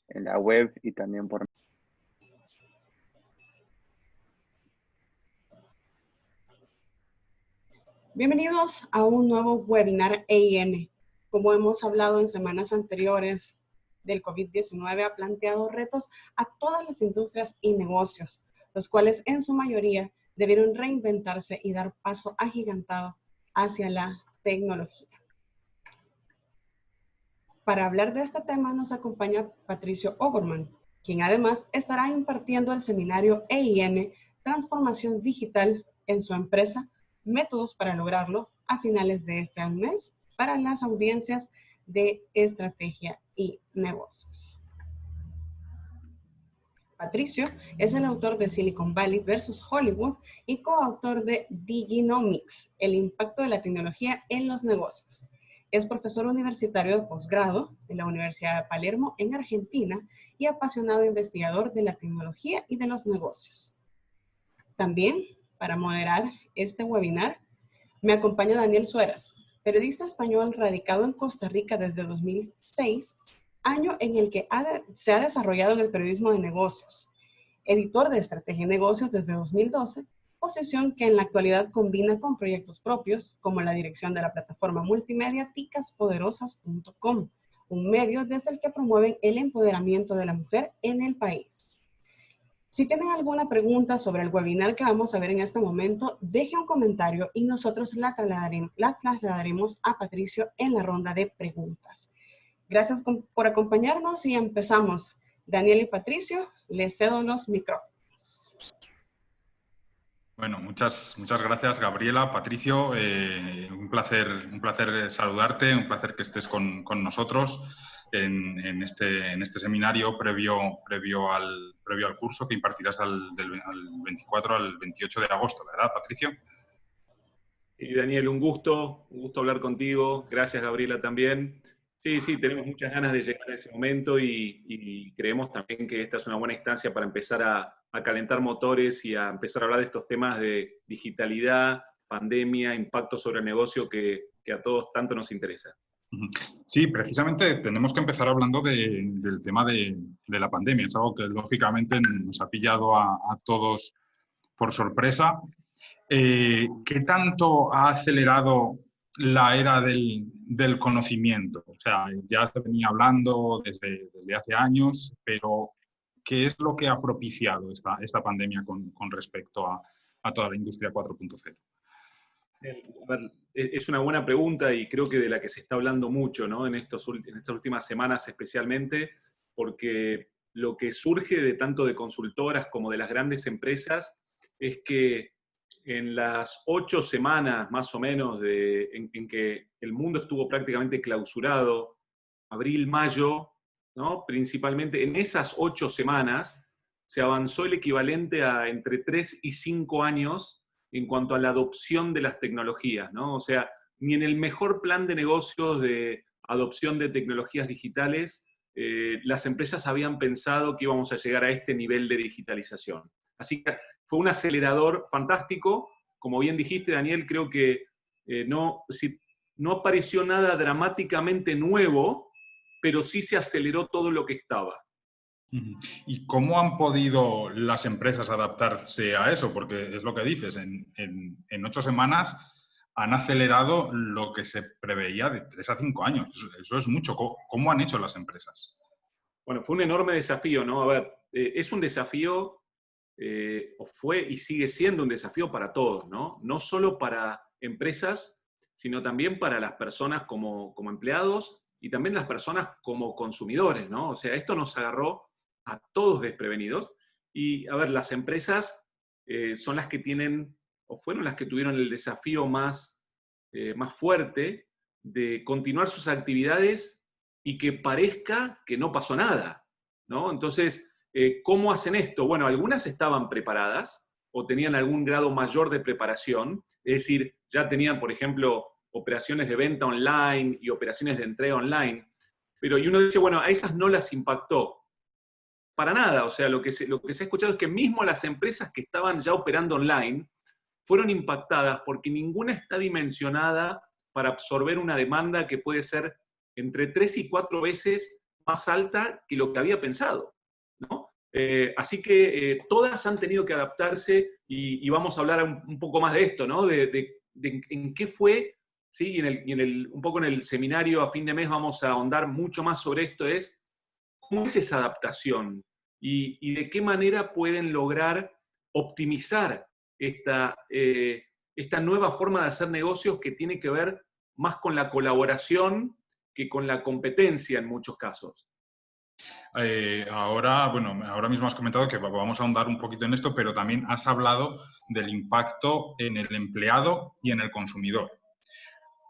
en la web y también por... Bienvenidos a un nuevo webinar EIN. Como hemos hablado en semanas anteriores, del COVID-19 ha planteado retos a todas las industrias y negocios, los cuales en su mayoría debieron reinventarse y dar paso agigantado hacia la tecnología. Para hablar de este tema nos acompaña Patricio O'Gorman, quien además estará impartiendo el seminario EIN Transformación Digital en su empresa, métodos para lograrlo, a finales de este mes para las audiencias de estrategia y negocios. Patricio es el autor de Silicon Valley versus Hollywood y coautor de Diginomics, el impacto de la tecnología en los negocios. Es profesor universitario de posgrado de la Universidad de Palermo en Argentina y apasionado investigador de la tecnología y de los negocios. También, para moderar este webinar, me acompaña Daniel Sueras, periodista español radicado en Costa Rica desde 2006, año en el que se ha desarrollado en el periodismo de negocios, editor de Estrategia y Negocios desde 2012, posición que en la actualidad combina con proyectos propios como la dirección de la plataforma multimedia ticaspoderosas.com, un medio desde el que promueven el empoderamiento de la mujer en el país. Si tienen alguna pregunta sobre el webinar que vamos a ver en este momento, deje un comentario y nosotros las trasladaremos a Patricio en la ronda de preguntas. Gracias por acompañarnos y empezamos. Daniel y Patricio, les cedo los micrófonos. Bueno, muchas gracias, Gabriela, Patricio. Un placer saludarte, un placer que estés con nosotros en este seminario previo al curso que impartirás del 24 al 28 de agosto, ¿verdad, Patricio? Y Daniel, un gusto hablar contigo. Gracias, Gabriela, también. Sí, tenemos muchas ganas de llegar a ese momento y creemos también que esta es una buena instancia para empezar a calentar motores y a empezar a hablar de estos temas de digitalidad, pandemia, impacto sobre el negocio que a todos tanto nos interesa. Sí, precisamente tenemos que empezar hablando del tema de la pandemia. Es algo que lógicamente nos ha pillado a todos por sorpresa. ¿Qué tanto ha acelerado la era del conocimiento? O sea, ya se venía hablando desde hace años, pero ¿qué es lo que ha propiciado esta pandemia con respecto a toda la industria 4.0? A ver, es una buena pregunta y creo que de la que se está hablando mucho, ¿no? En estas últimas semanas especialmente, porque lo que surge de tanto de consultoras como de las grandes empresas es que en las 8 semanas más o menos en que el mundo estuvo prácticamente clausurado, abril, mayo, ¿no? Principalmente en esas 8 semanas se avanzó el equivalente a entre 3 y 5 años en cuanto a la adopción de las tecnologías, ¿no? O sea, ni en el mejor plan de negocios de adopción de tecnologías digitales las empresas habían pensado que íbamos a llegar a este nivel de digitalización. Así que fue un acelerador fantástico. Como bien dijiste, Daniel, creo que no apareció nada dramáticamente nuevo, pero sí se aceleró todo lo que estaba. ¿Y cómo han podido las empresas adaptarse a eso? Porque es lo que dices, en 8 semanas han acelerado lo que se preveía de 3 a 5 años. Eso es mucho. ¿Cómo han hecho las empresas? Bueno, fue un enorme desafío, ¿no? A ver, es un desafío, o fue y sigue siendo un desafío para todos, ¿no? No solo para empresas, sino también para las personas como empleados y también las personas como consumidores, ¿no? O sea, esto nos agarró a todos desprevenidos. Y, a ver, las empresas son las que tienen, o fueron las que tuvieron el desafío más fuerte de continuar sus actividades y que parezca que no pasó nada, ¿no? Entonces, ¿cómo hacen esto? Bueno, algunas estaban preparadas o tenían algún grado mayor de preparación, es decir, ya tenían, por ejemplo, operaciones de venta online y operaciones de entrega online, pero y uno dice, bueno, a esas no las impactó. Para nada, o sea, lo que se ha escuchado es que mismo las empresas que estaban ya operando online fueron impactadas porque ninguna está dimensionada para absorber una demanda que puede ser entre 3 y 4 veces más alta que lo que había pensado, ¿no? Así que todas han tenido que adaptarse y vamos a hablar un poco más de esto, ¿no? De en qué fue, ¿sí? Un poco en el seminario a fin de mes vamos a ahondar mucho más sobre esto, es cómo es esa adaptación y de qué manera pueden lograr optimizar esta nueva forma de hacer negocios que tiene que ver más con la colaboración que con la competencia en muchos casos. Ahora mismo has comentado que vamos a ahondar un poquito en esto, pero también has hablado del impacto en el empleado y en el consumidor.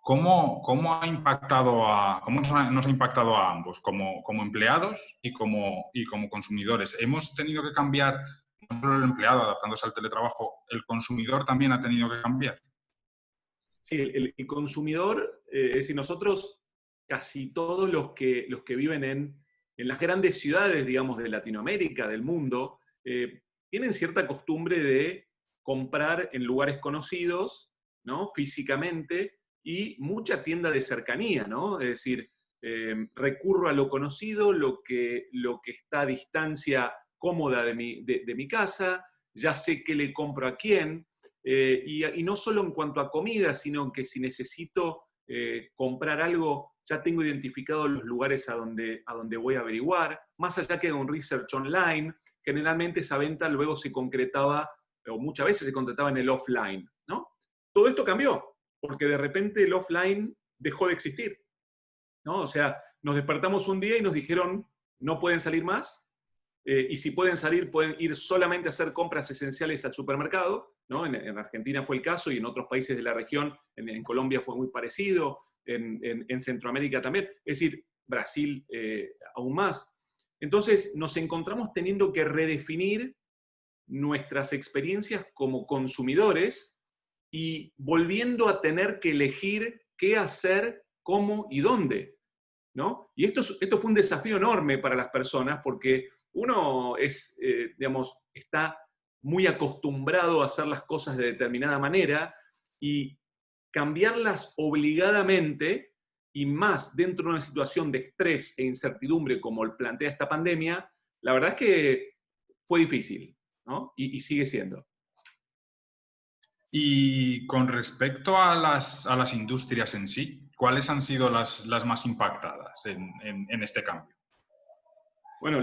¿Cómo nos ha impactado a ambos, como empleados y como consumidores? ¿Hemos tenido que cambiar, no solo el empleado adaptándose al teletrabajo, el consumidor también ha tenido que cambiar? Sí, el consumidor, es decir, nosotros, casi todos los que viven en las grandes ciudades, digamos, de Latinoamérica, del mundo, tienen cierta costumbre de comprar en lugares conocidos, ¿no? Físicamente, y mucha tienda de cercanía, ¿no? Es decir, recurro a lo conocido, lo que está a distancia cómoda de mi casa, ya sé qué le compro a quién, y no solo en cuanto a comida, sino que si necesito comprar algo, ya tengo identificados los lugares a donde voy a averiguar, más allá que de un research online. Generalmente esa venta luego se concretaba, o muchas veces se concretaba en el offline, ¿no? Todo esto cambió, porque de repente el offline dejó de existir, ¿no? O sea, nos despertamos un día y nos dijeron, no pueden salir más, y si pueden salir, pueden ir solamente a hacer compras esenciales al supermercado, ¿no? En Argentina fue el caso, y en otros países de la región, en Colombia fue muy parecido, en Centroamérica también, es decir, Brasil aún más. Entonces nos encontramos teniendo que redefinir nuestras experiencias como consumidores y volviendo a tener que elegir qué hacer, cómo y dónde, ¿no? Y esto fue un desafío enorme para las personas porque uno digamos, está muy acostumbrado a hacer las cosas de determinada manera y cambiarlas obligadamente y más dentro de una situación de estrés e incertidumbre como plantea esta pandemia, la verdad es que fue difícil, ¿no? Y sigue siendo. Y con respecto a las industrias en sí, ¿cuáles han sido las más impactadas en este cambio? Bueno,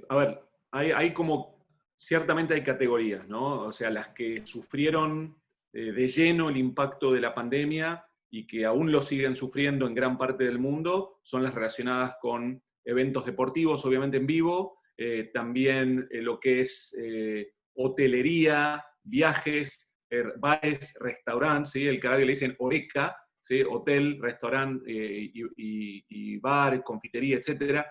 a ver, hay como, ciertamente hay categorías, ¿no? O sea, las que sufrieron de lleno el impacto de la pandemia y que aún lo siguen sufriendo en gran parte del mundo, son las relacionadas con eventos deportivos, obviamente en vivo, también lo que es hotelería, viajes, bares, restaurantes, ¿sí? El canal que le dicen Horeca, ¿sí? Hotel, restaurante y bar, confitería, etc.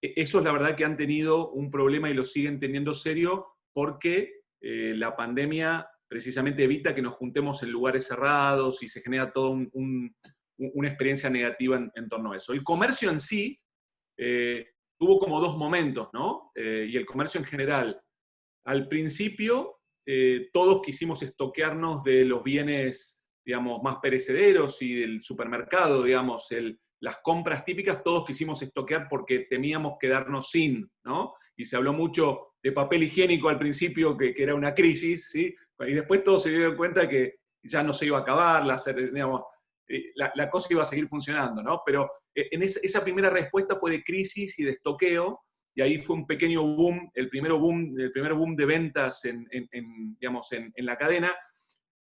Esos la verdad que han tenido un problema y lo siguen teniendo serio porque la pandemia precisamente evita que nos juntemos en lugares cerrados y se genera toda una experiencia negativa en torno a eso. El comercio en sí tuvo como dos momentos, ¿no? Y el comercio en general. Al principio, todos quisimos estoquearnos de los bienes, digamos, más perecederos y del supermercado, digamos, las compras típicas, todos quisimos estoquear porque temíamos quedarnos sin, ¿no? Y se habló mucho de papel higiénico al principio, que era una crisis, ¿sí? Y después todos se dieron cuenta que ya no se iba a acabar, digamos, la cosa iba a seguir funcionando, ¿no? Pero esa primera respuesta fue de crisis y de estoqueo, y ahí fue un pequeño boom, el primer boom de ventas digamos, en la cadena.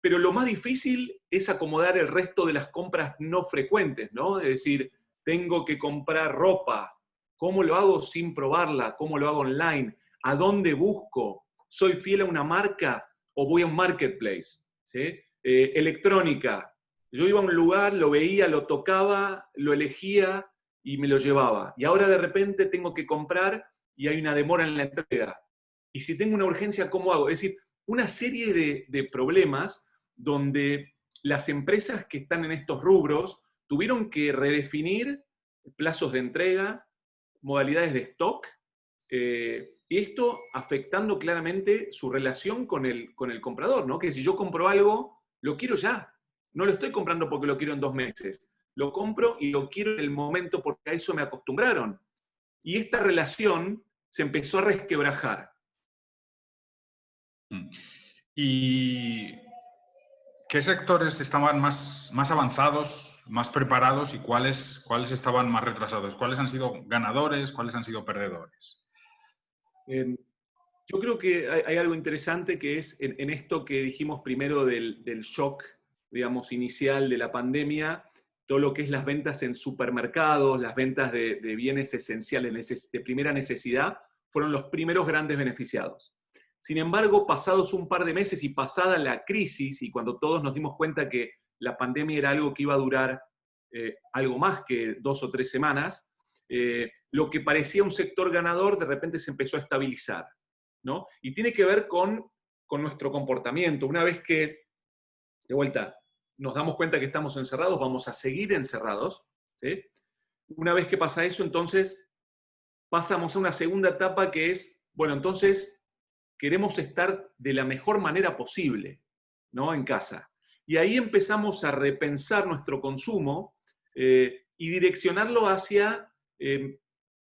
Pero lo más difícil es acomodar el resto de las compras no frecuentes, ¿no? Es decir, tengo que comprar ropa, ¿cómo lo hago sin probarla? ¿Cómo lo hago online? ¿A dónde busco? ¿Soy fiel a una marca o voy a un marketplace? ¿Sí? Electrónica. Yo iba a un lugar, lo veía, lo tocaba, lo elegía y me lo llevaba. Y ahora de repente tengo que comprar y hay una demora en la entrega. Y si tengo una urgencia, ¿cómo hago? Es decir, una serie de problemas donde las empresas que están en estos rubros tuvieron que redefinir plazos de entrega, modalidades de stock, y esto afectando claramente su relación con el comprador, ¿no? Que si yo compro algo, lo quiero ya. No lo estoy comprando porque lo quiero en 2 meses. lo compro y lo quiero en el momento porque a eso me acostumbraron. Y esta relación se empezó a resquebrajar. ¿Y qué sectores estaban más avanzados, más preparados y cuáles estaban más retrasados? ¿Cuáles han sido ganadores? ¿Cuáles han sido perdedores? Yo creo que hay algo interesante que es en esto que dijimos primero del shock, digamos, inicial de la pandemia, todo lo que es las ventas en supermercados, las ventas de bienes esenciales de primera necesidad, fueron los primeros grandes beneficiados. Sin embargo, pasados un par de meses y pasada la crisis, y cuando todos nos dimos cuenta que la pandemia era algo que iba a durar algo más que 2 o 3 semanas, lo que parecía un sector ganador de repente se empezó a estabilizar, ¿no? Y tiene que ver con nuestro comportamiento. Una vez que, de vuelta, nos damos cuenta que estamos encerrados, vamos a seguir encerrados, ¿sí? Una vez que pasa eso, entonces pasamos a una segunda etapa que es, bueno, entonces queremos estar de la mejor manera posible, ¿no? En casa. Y ahí empezamos a repensar nuestro consumo y direccionarlo hacia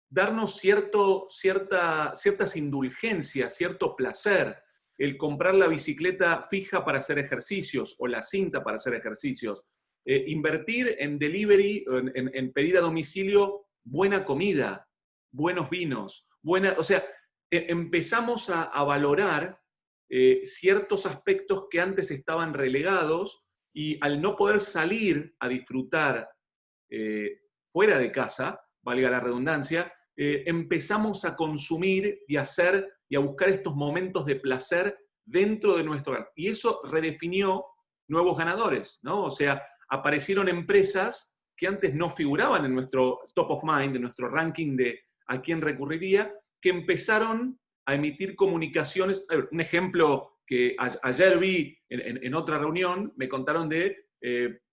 darnos ciertas indulgencias, cierto placer, el comprar la bicicleta fija para hacer ejercicios o la cinta para hacer ejercicios, invertir en delivery, en pedir a domicilio buena comida, buenos vinos, o sea, empezamos a valorar ciertos aspectos que antes estaban relegados y al no poder salir a disfrutar fuera de casa, valga la redundancia, empezamos a consumir y a buscar estos momentos de placer dentro de nuestro hogar. Y eso redefinió nuevos ganadores, ¿no? O sea, aparecieron empresas que antes no figuraban en nuestro top of mind, en nuestro ranking de a quién recurriría, que empezaron a emitir comunicaciones. Un ejemplo que ayer vi en otra reunión, me contaron de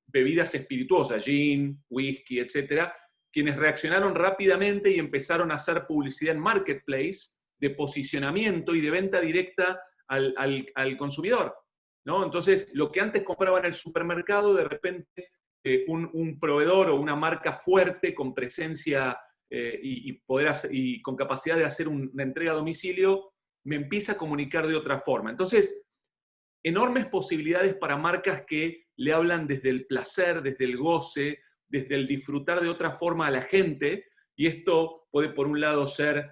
bebidas espirituosas, gin, whisky, etcétera, quienes reaccionaron rápidamente y empezaron a hacer publicidad en marketplace de posicionamiento y de venta directa al consumidor, ¿no? Entonces, lo que antes compraban en el supermercado, de repente un proveedor o una marca fuerte con presencia y con capacidad de hacer una entrega a domicilio, me empieza a comunicar de otra forma. Entonces, enormes posibilidades para marcas que le hablan desde el placer, desde el goce, desde el disfrutar de otra forma a la gente, y esto puede por un lado ser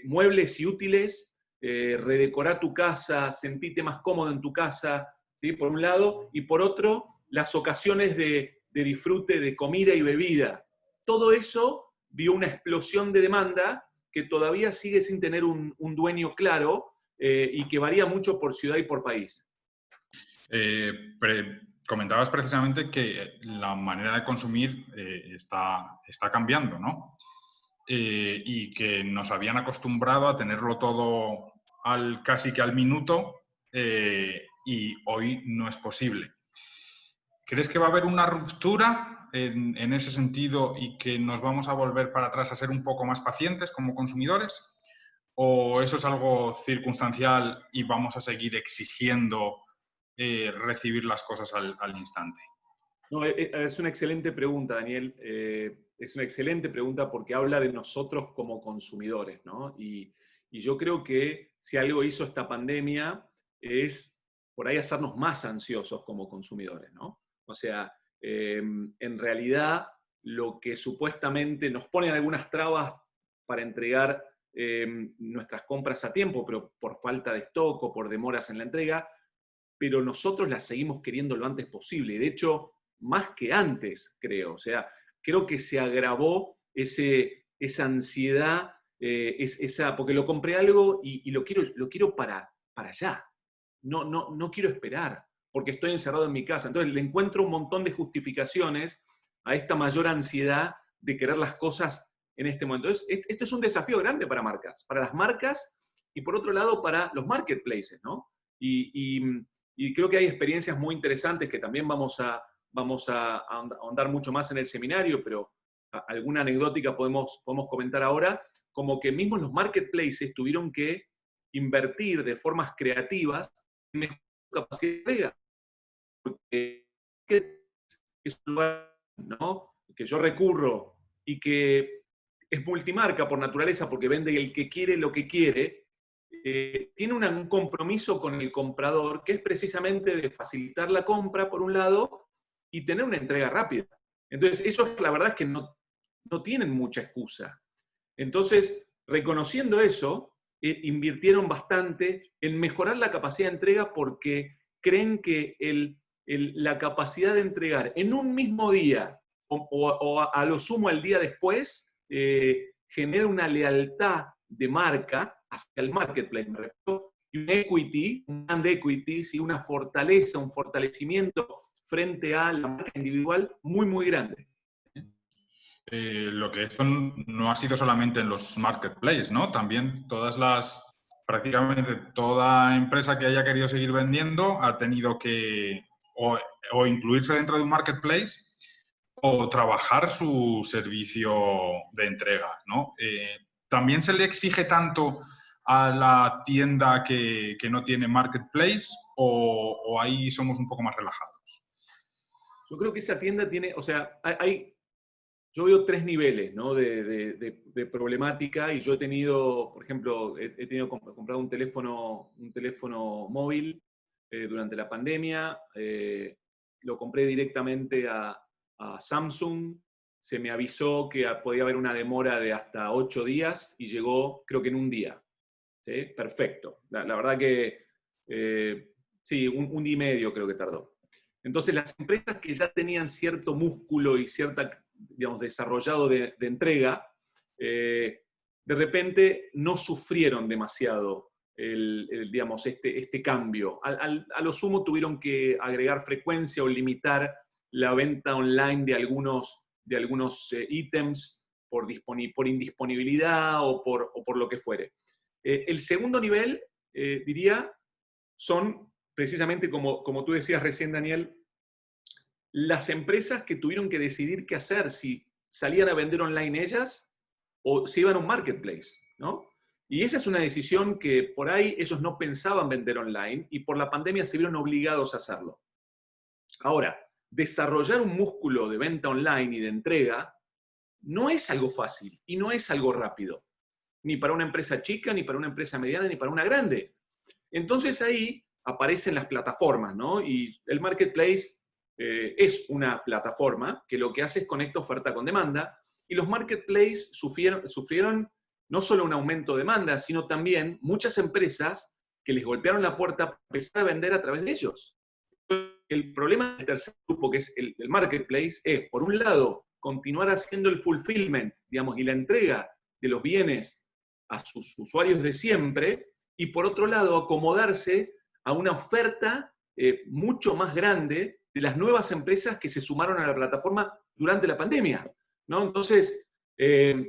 muebles y útiles, redecorar tu casa, sentirte más cómodo en tu casa, ¿sí? Por un lado, y por otro, las ocasiones de disfrute de comida y bebida. Todo eso vio una explosión de demanda que todavía sigue sin tener un dueño claro y que varía mucho por ciudad y por país. Comentabas precisamente que la manera de consumir está cambiando, ¿no? Y que nos habían acostumbrado a tenerlo todo casi que al minuto y hoy no es posible. ¿Crees que va a haber una ruptura en ese sentido y que nos vamos a volver para atrás a ser un poco más pacientes como consumidores? ¿O eso es algo circunstancial y vamos a seguir exigiendo recibir las cosas al instante? No, es una excelente pregunta, Daniel. Es una excelente pregunta porque habla de nosotros como consumidores, ¿no? Y yo creo que si algo hizo esta pandemia es por ahí hacernos más ansiosos como consumidores, ¿no? O sea, en realidad lo que supuestamente nos pone algunas trabas para entregar nuestras compras a tiempo, pero por falta de stock o por demoras en la entrega, pero nosotros las seguimos queriendo lo antes posible. De hecho, más que antes, creo. O sea, creo que se agravó esa ansiedad, porque lo compré algo y lo quiero para allá. No quiero esperar, porque estoy encerrado en mi casa. Entonces le encuentro un montón de justificaciones a esta mayor ansiedad de querer las cosas en este momento. Entonces, esto es un desafío grande para las marcas y por otro lado para los marketplaces, ¿no? Y creo que hay experiencias muy interesantes que también vamos a ahondar mucho más en el seminario, pero alguna anecdótica podemos comentar ahora, como que mismo los marketplaces tuvieron que invertir de formas creativas en mejor capacidad de entrega. Porque es un lugar, ¿no? que yo recurro y que es multimarca por naturaleza porque vende el que quiere lo que quiere, tiene un compromiso con el comprador que es precisamente de facilitar la compra por un lado y tener una entrega rápida. Entonces ellos la verdad es que no tienen mucha excusa. Entonces, reconociendo eso, invirtieron bastante en mejorar la capacidad de entrega porque creen que la capacidad de entregar en un mismo día o a lo sumo al día después genera una lealtad de marca hacia el marketplace, me refiero, y un equity, un brand equity, ¿sí? Una fortaleza, un fortalecimiento frente a la marca individual muy, muy grande. Lo que esto no ha sido solamente en los marketplaces, ¿no? También prácticamente toda empresa que haya querido seguir vendiendo ha tenido que o incluirse dentro de un marketplace o trabajar su servicio de entrega, ¿no? ¿También se le exige tanto a la tienda que no tiene marketplace o ahí somos un poco más relajados? Yo creo que esa tienda tiene, o sea, yo veo 3 niveles, ¿no? de problemática y yo he tenido, por ejemplo, he tenido comprado un teléfono móvil durante la pandemia, lo compré directamente a Samsung, se me avisó que podía haber una demora de hasta 8 días y llegó creo que en un día. ¿Sí? Perfecto. La verdad que sí, un día y medio creo que tardó. Entonces las empresas que ya tenían cierto músculo y cierta, digamos, desarrollado de entrega, de repente no sufrieron demasiado digamos, este cambio. A lo sumo tuvieron que agregar frecuencia o limitar la venta online de algunos ítems por indisponibilidad o por lo que fuere. El segundo nivel, diría, son precisamente como tú decías recién, Daniel, las empresas que tuvieron que decidir qué hacer, si salían a vender online ellas o si iban a un marketplace, ¿no? Y esa es una decisión que por ahí ellos no pensaban vender online y por la pandemia se vieron obligados a hacerlo. Ahora, desarrollar un músculo de venta online y de entrega no es algo fácil y no es algo rápido, ni para una empresa chica, ni para una empresa mediana, ni para una grande. Entonces ahí aparecen las plataformas, ¿no? Y el marketplace es una plataforma que lo que hace es conecta oferta con demanda, y los marketplaces sufrieron no solo un aumento de demanda, sino también muchas empresas que les golpearon la puerta para empezar a vender a través de ellos. El problema del tercer grupo, que es el marketplace, es, por un lado, continuar haciendo el fulfillment, digamos, y la entrega de los bienes a sus usuarios de siempre, y por otro lado, acomodarse a una oferta mucho más grande de las nuevas empresas que se sumaron a la plataforma durante la pandemia, ¿no? Entonces,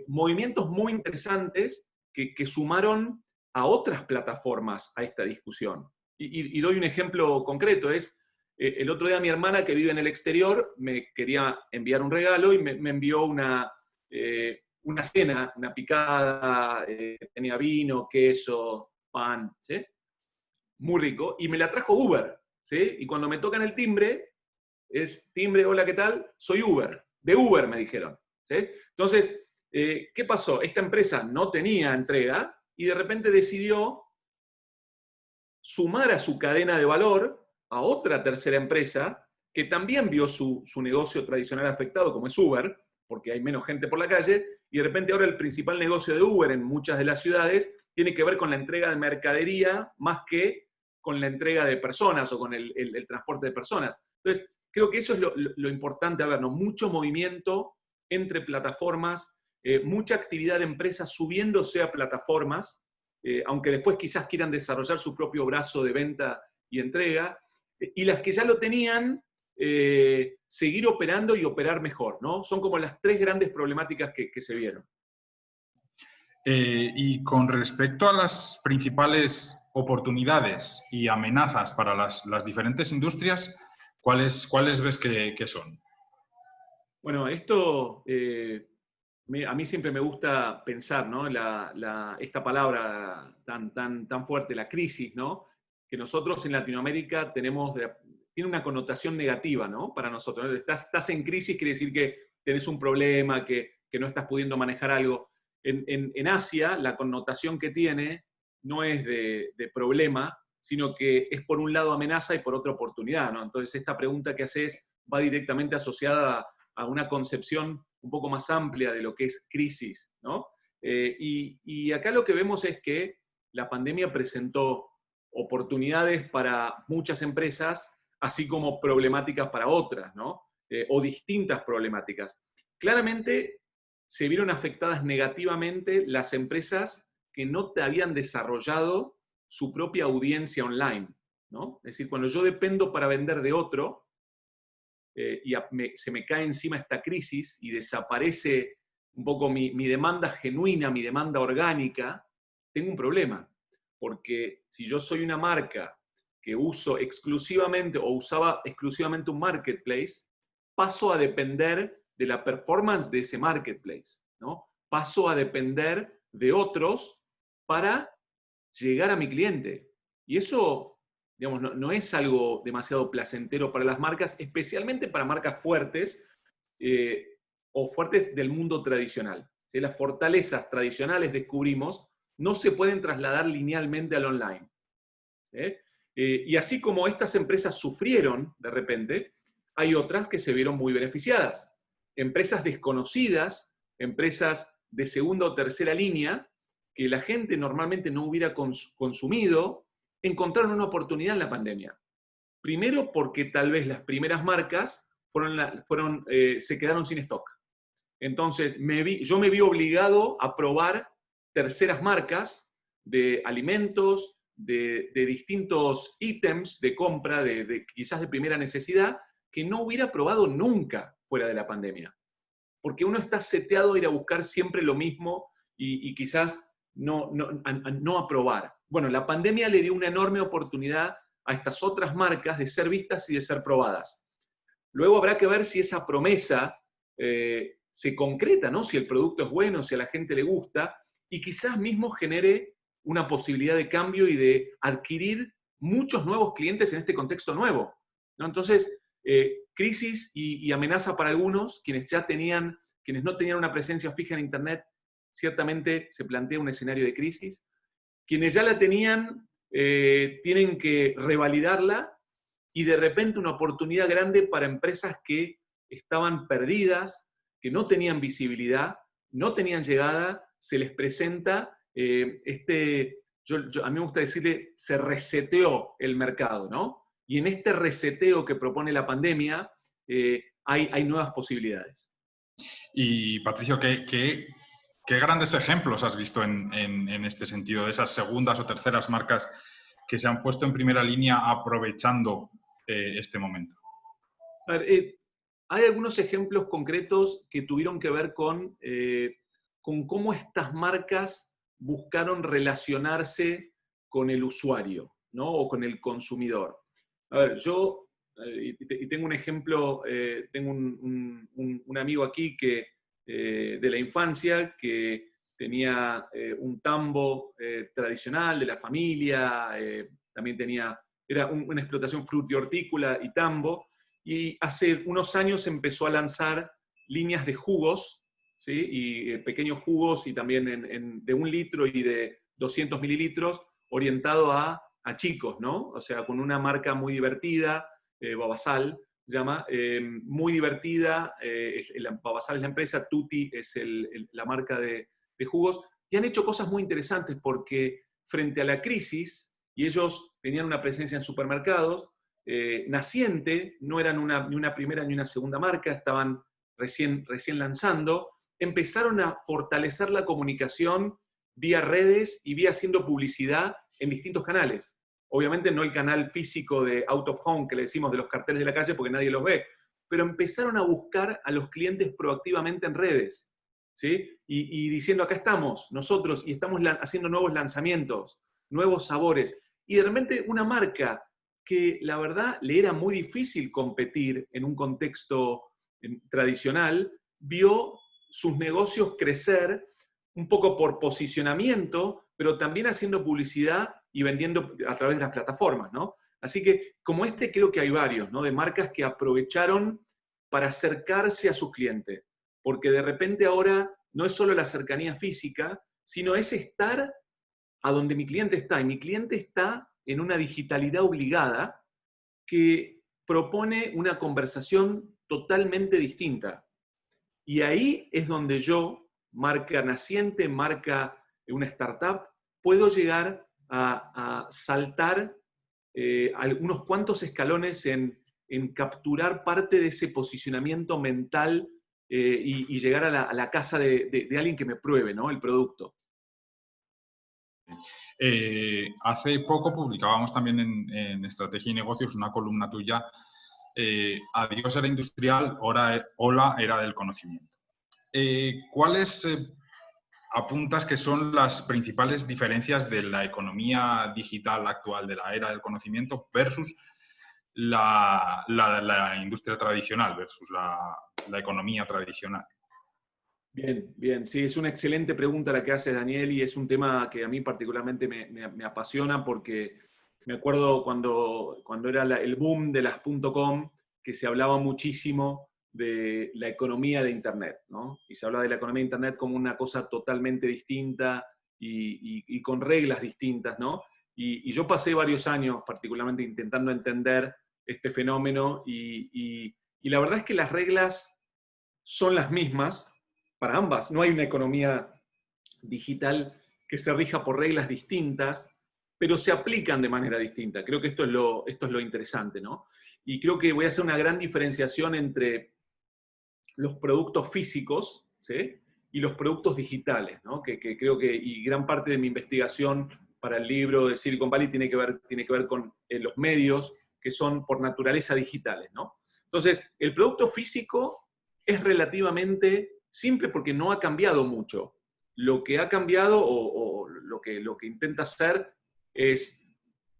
movimientos muy interesantes que sumaron a otras plataformas a esta discusión. Y doy un ejemplo concreto, el otro día mi hermana, que vive en el exterior, me quería enviar un regalo y me envió una cena, una picada, tenía vino, queso, pan, ¿sí? Muy rico, y me la trajo Uber, ¿sí? Y cuando me tocan el timbre, es timbre, hola, ¿qué tal? Soy Uber, de Uber me dijeron, ¿sí? Entonces, ¿qué pasó? Esta empresa no tenía entrega y de repente decidió sumar a su cadena de valor a otra tercera empresa que también vio su negocio tradicional afectado, como es Uber, porque hay menos gente por la calle, y de repente ahora el principal negocio de Uber en muchas de las ciudades tiene que ver con la entrega de mercadería más que con la entrega de personas o con el transporte de personas. Entonces, creo que eso es lo importante a ver, ¿no? Mucho movimiento entre plataformas, mucha actividad de empresas subiéndose a plataformas, aunque después quizás quieran desarrollar su propio brazo de venta y entrega, y las que ya lo tenían, seguir operando y operar mejor, ¿no? Son como las 3 grandes problemáticas que se vieron. Y con respecto a las principales oportunidades y amenazas para las diferentes industrias, ¿cuáles ves que son? Bueno, esto a mí siempre me gusta pensar, ¿no? Esta palabra tan fuerte, la crisis, ¿no? Que nosotros en Latinoamérica tiene una connotación negativa, ¿no? Para nosotros. Estás en crisis quiere decir que tenés un problema, que no estás pudiendo manejar algo. En Asia, la connotación que tiene no es de problema, sino que es por un lado amenaza y por otro oportunidad, ¿no? Entonces, esta pregunta que haces va directamente asociada a una concepción un poco más amplia de lo que es crisis, ¿no? Y acá lo que vemos es que la pandemia presentó oportunidades para muchas empresas, así como problemáticas para otras, ¿no? O distintas problemáticas. Claramente se vieron afectadas negativamente las empresas que no te habían desarrollado su propia audiencia online, ¿no? Es decir, cuando yo dependo para vender de otro, se me cae encima esta crisis y desaparece un poco mi demanda genuina, mi demanda orgánica, tengo un problema. Porque si yo soy una marca que uso exclusivamente o usaba exclusivamente un marketplace, paso a depender de la performance de ese marketplace, ¿no? Paso a depender de otros para llegar a mi cliente. Y eso, digamos, no es algo demasiado placentero para las marcas, especialmente para marcas fuertes o fuertes del mundo tradicional. ¿Sí? Las fortalezas tradicionales, descubrimos, no se pueden trasladar linealmente al online. ¿Sí? Y así como estas empresas sufrieron de repente, hay otras que se vieron muy beneficiadas. Empresas desconocidas, empresas de segunda o tercera línea, que la gente normalmente no hubiera consumido, encontraron una oportunidad en la pandemia. Primero porque tal vez las primeras marcas se quedaron sin stock. Entonces yo me vi obligado a probar terceras marcas de alimentos, de distintos ítems de compra, quizás de primera necesidad, que no hubiera probado nunca fuera de la pandemia. Porque uno está seteado a ir a buscar siempre lo mismo y quizás no a probar. Bueno, la pandemia le dio una enorme oportunidad a estas otras marcas de ser vistas y de ser probadas. Luego habrá que ver si esa promesa se concreta, ¿no? Si el producto es bueno, si a la gente le gusta, y quizás mismo genere una posibilidad de cambio y de adquirir muchos nuevos clientes en este contexto nuevo, ¿no? Entonces, crisis y amenaza para algunos, quienes no tenían una presencia fija en Internet, ciertamente se plantea un escenario de crisis. Quienes ya la tenían, tienen que revalidarla, y de repente una oportunidad grande para empresas que estaban perdidas, que no tenían visibilidad, no tenían llegada, se les presenta a mí me gusta decirle, se reseteó el mercado, ¿no? Y en este reseteo que propone la pandemia, hay nuevas posibilidades. Y Patricio, ¿qué grandes ejemplos has visto en este sentido, de esas segundas o terceras marcas que se han puesto en primera línea aprovechando este momento? A ver, hay algunos ejemplos concretos que tuvieron que ver con cómo estas marcas buscaron relacionarse con el usuario, ¿no? O con el consumidor. A ver, yo tengo un ejemplo, tengo un amigo aquí de la infancia que tenía un tambo tradicional de la familia, también era una explotación frutihortícola y tambo, y hace unos años empezó a lanzar líneas de jugos, ¿sí? Y pequeños jugos, y también de 1 litro y de 200 mililitros, orientado a chicos, ¿no? O sea, con una marca muy divertida, Babasal se llama, muy divertida, Babasal es la empresa, Tutti es la marca de jugos, y han hecho cosas muy interesantes porque frente a la crisis, y ellos tenían una presencia en supermercados, naciente, no eran ni una primera ni una segunda marca, estaban recién lanzando, empezaron a fortalecer la comunicación vía redes y vía haciendo publicidad en distintos canales. Obviamente no el canal físico de out of home que le decimos de los carteles de la calle porque nadie los ve, pero empezaron a buscar a los clientes proactivamente en redes, ¿sí? Y diciendo, acá estamos nosotros y estamos haciendo nuevos lanzamientos, nuevos sabores. Y de repente una marca que la verdad le era muy difícil competir en un contexto tradicional, vio sus negocios crecer un poco por posicionamiento, pero también haciendo publicidad y vendiendo a través de las plataformas, ¿no? Así que, como creo que hay varios, ¿no? De marcas que aprovecharon para acercarse a sus clientes. porque de repente ahora no es solo la cercanía física, sino es estar a donde mi cliente está, y mi cliente está en una digitalidad obligada que propone una conversación totalmente distinta. Y ahí es donde yo, marca naciente, marca una startup, puedo llegar a saltar unos cuantos escalones en capturar parte de ese posicionamiento mental y llegar a la casa de alguien que me pruebe, ¿no?, el producto. Hace poco publicábamos también en Estrategia y Negocios una columna tuya, Adiós era industrial, hola era del conocimiento. ¿Cuáles apuntas que son las principales diferencias de la economía digital actual, de la era del conocimiento, versus la industria tradicional, versus la economía tradicional? Bien, bien. Sí, es una excelente pregunta la que hace Daniel, y es un tema que a mí particularmente me apasiona, porque me acuerdo cuando era el boom de las .com, que se hablaba muchísimo de la economía de Internet, ¿no? Y se habla de la economía de Internet como una cosa totalmente distinta y con reglas distintas, ¿no? Y yo pasé varios años particularmente intentando entender este fenómeno, y la verdad es que las reglas son las mismas para ambas. No hay una economía digital que se rija por reglas distintas, pero se aplican de manera distinta. Creo que esto es lo interesante, ¿no? Y creo que voy a hacer una gran diferenciación entre los productos físicos, ¿sí?, y los productos digitales, ¿no? Que creo que, y gran parte de mi investigación para el libro de Silicon Valley tiene que ver con los medios que son por naturaleza digitales, ¿no? Entonces, el producto físico es relativamente simple porque no ha cambiado mucho. Lo que ha cambiado o lo que intenta hacer es,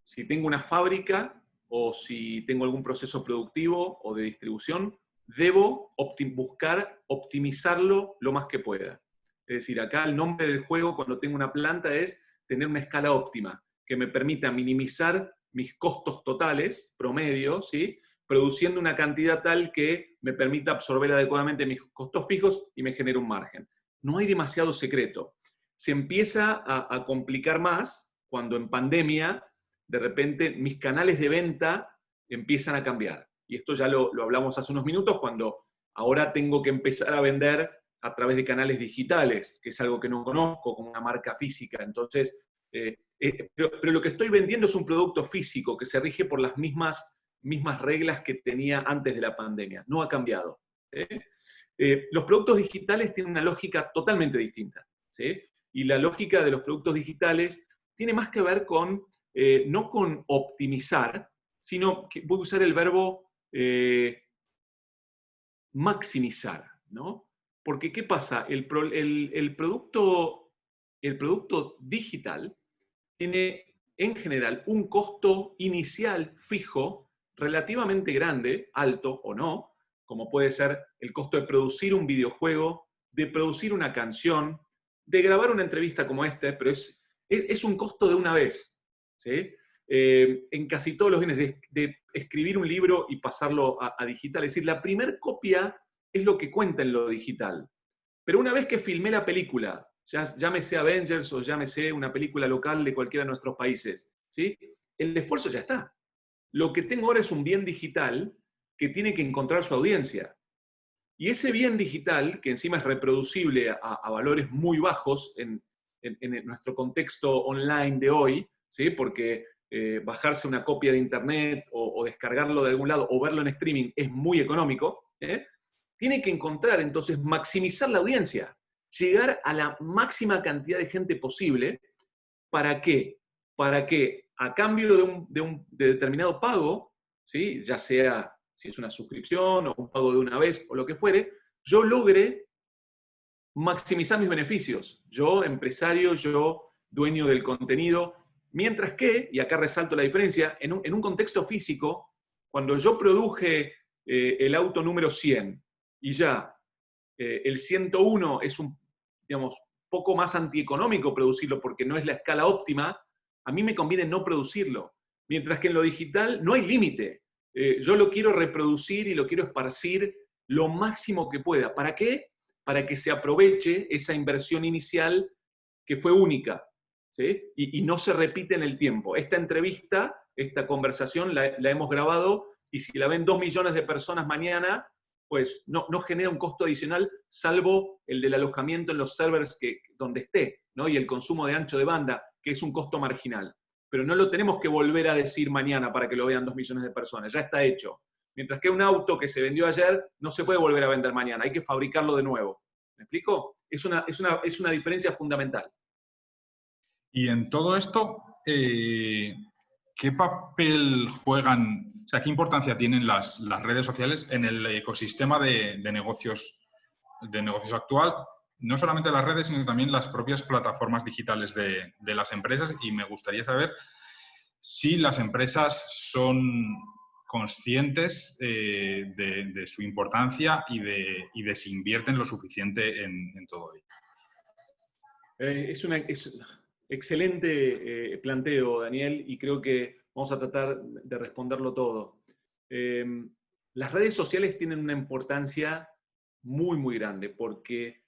si tengo una fábrica o si tengo algún proceso productivo o de distribución, debo buscar optimizarlo lo más que pueda. Es decir, acá el nombre del juego cuando tengo una planta es tener una escala óptima que me permita minimizar mis costos totales, promedio, ¿sí?, produciendo una cantidad tal que me permita absorber adecuadamente mis costos fijos y me genere un margen. No hay demasiado secreto. Se empieza a complicar más cuando en pandemia, de repente, mis canales de venta empiezan a cambiar. Y esto ya lo hablamos hace unos minutos, cuando ahora tengo que empezar a vender a través de canales digitales, que es algo que no conozco como una marca física. Entonces, pero lo que estoy vendiendo es un producto físico que se rige por las mismas reglas que tenía antes de la pandemia. No ha cambiado. Los productos digitales tienen una lógica totalmente distinta, ¿sí? Y la lógica de los productos digitales tiene más que ver con, no con optimizar, sino que voy a usar el verbo maximizar, ¿no? Porque, ¿qué pasa? El producto digital tiene, en general, un costo inicial fijo relativamente grande, alto o no, como puede ser el costo de producir un videojuego, de producir una canción, de grabar una entrevista como esta, pero es un costo de una vez, ¿sí? En casi todos los bienes, de escribir un libro y pasarlo a digital. Es decir, la primer copia es lo que cuenta en lo digital. Pero una vez que filmé la película, llámese Avengers o llámese una película local de cualquiera de nuestros países, ¿sí?, el esfuerzo ya está. Lo que tengo ahora es un bien digital que tiene que encontrar su audiencia. Y ese bien digital, que encima es reproducible a valores muy bajos en nuestro contexto online de hoy, ¿sí?, porque bajarse una copia de internet o descargarlo de algún lado o verlo en streaming es muy económico, tiene que encontrar, entonces, maximizar la audiencia, llegar a la máxima cantidad de gente posible. ¿Para qué? Para que a cambio de determinado pago, ¿sí?, ya sea si es una suscripción o un pago de una vez o lo que fuere, yo logre maximizar mis beneficios. Yo, empresario, yo, dueño del contenido. Mientras que, y acá resalto la diferencia, en un contexto físico, cuando yo produje el auto número 100 y ya el 101 es poco más antieconómico producirlo porque no es la escala óptima, a mí me conviene no producirlo. Mientras que en lo digital no hay límite. Yo lo quiero reproducir y lo quiero esparcir lo máximo que pueda. ¿Para qué? para que se aproveche esa inversión inicial que fue única, ¿sí? Y no se repite en el tiempo. Esta entrevista, esta conversación la hemos grabado, y si la ven 2 millones de personas mañana, pues no genera un costo adicional, salvo el del alojamiento en los servers donde esté, ¿no? Y el consumo de ancho de banda, que es un costo marginal. Pero no lo tenemos que volver a decir mañana para que lo vean 2 millones de personas, ya está hecho. Mientras que un auto que se vendió ayer no se puede volver a vender mañana, hay que fabricarlo de nuevo. ¿Me explico? Es una diferencia fundamental. Y en todo esto, ¿qué papel juegan, o sea, qué importancia tienen las redes sociales en el ecosistema de negocios actual? No solamente las redes, sino también las propias plataformas digitales de las empresas. Y me gustaría saber si las empresas son conscientes de su importancia y de si invierten lo suficiente en todo ello. Es un excelente planteo, Daniel, y creo que vamos a tratar de responderlo todo. Las redes sociales tienen una importancia muy, muy grande, porque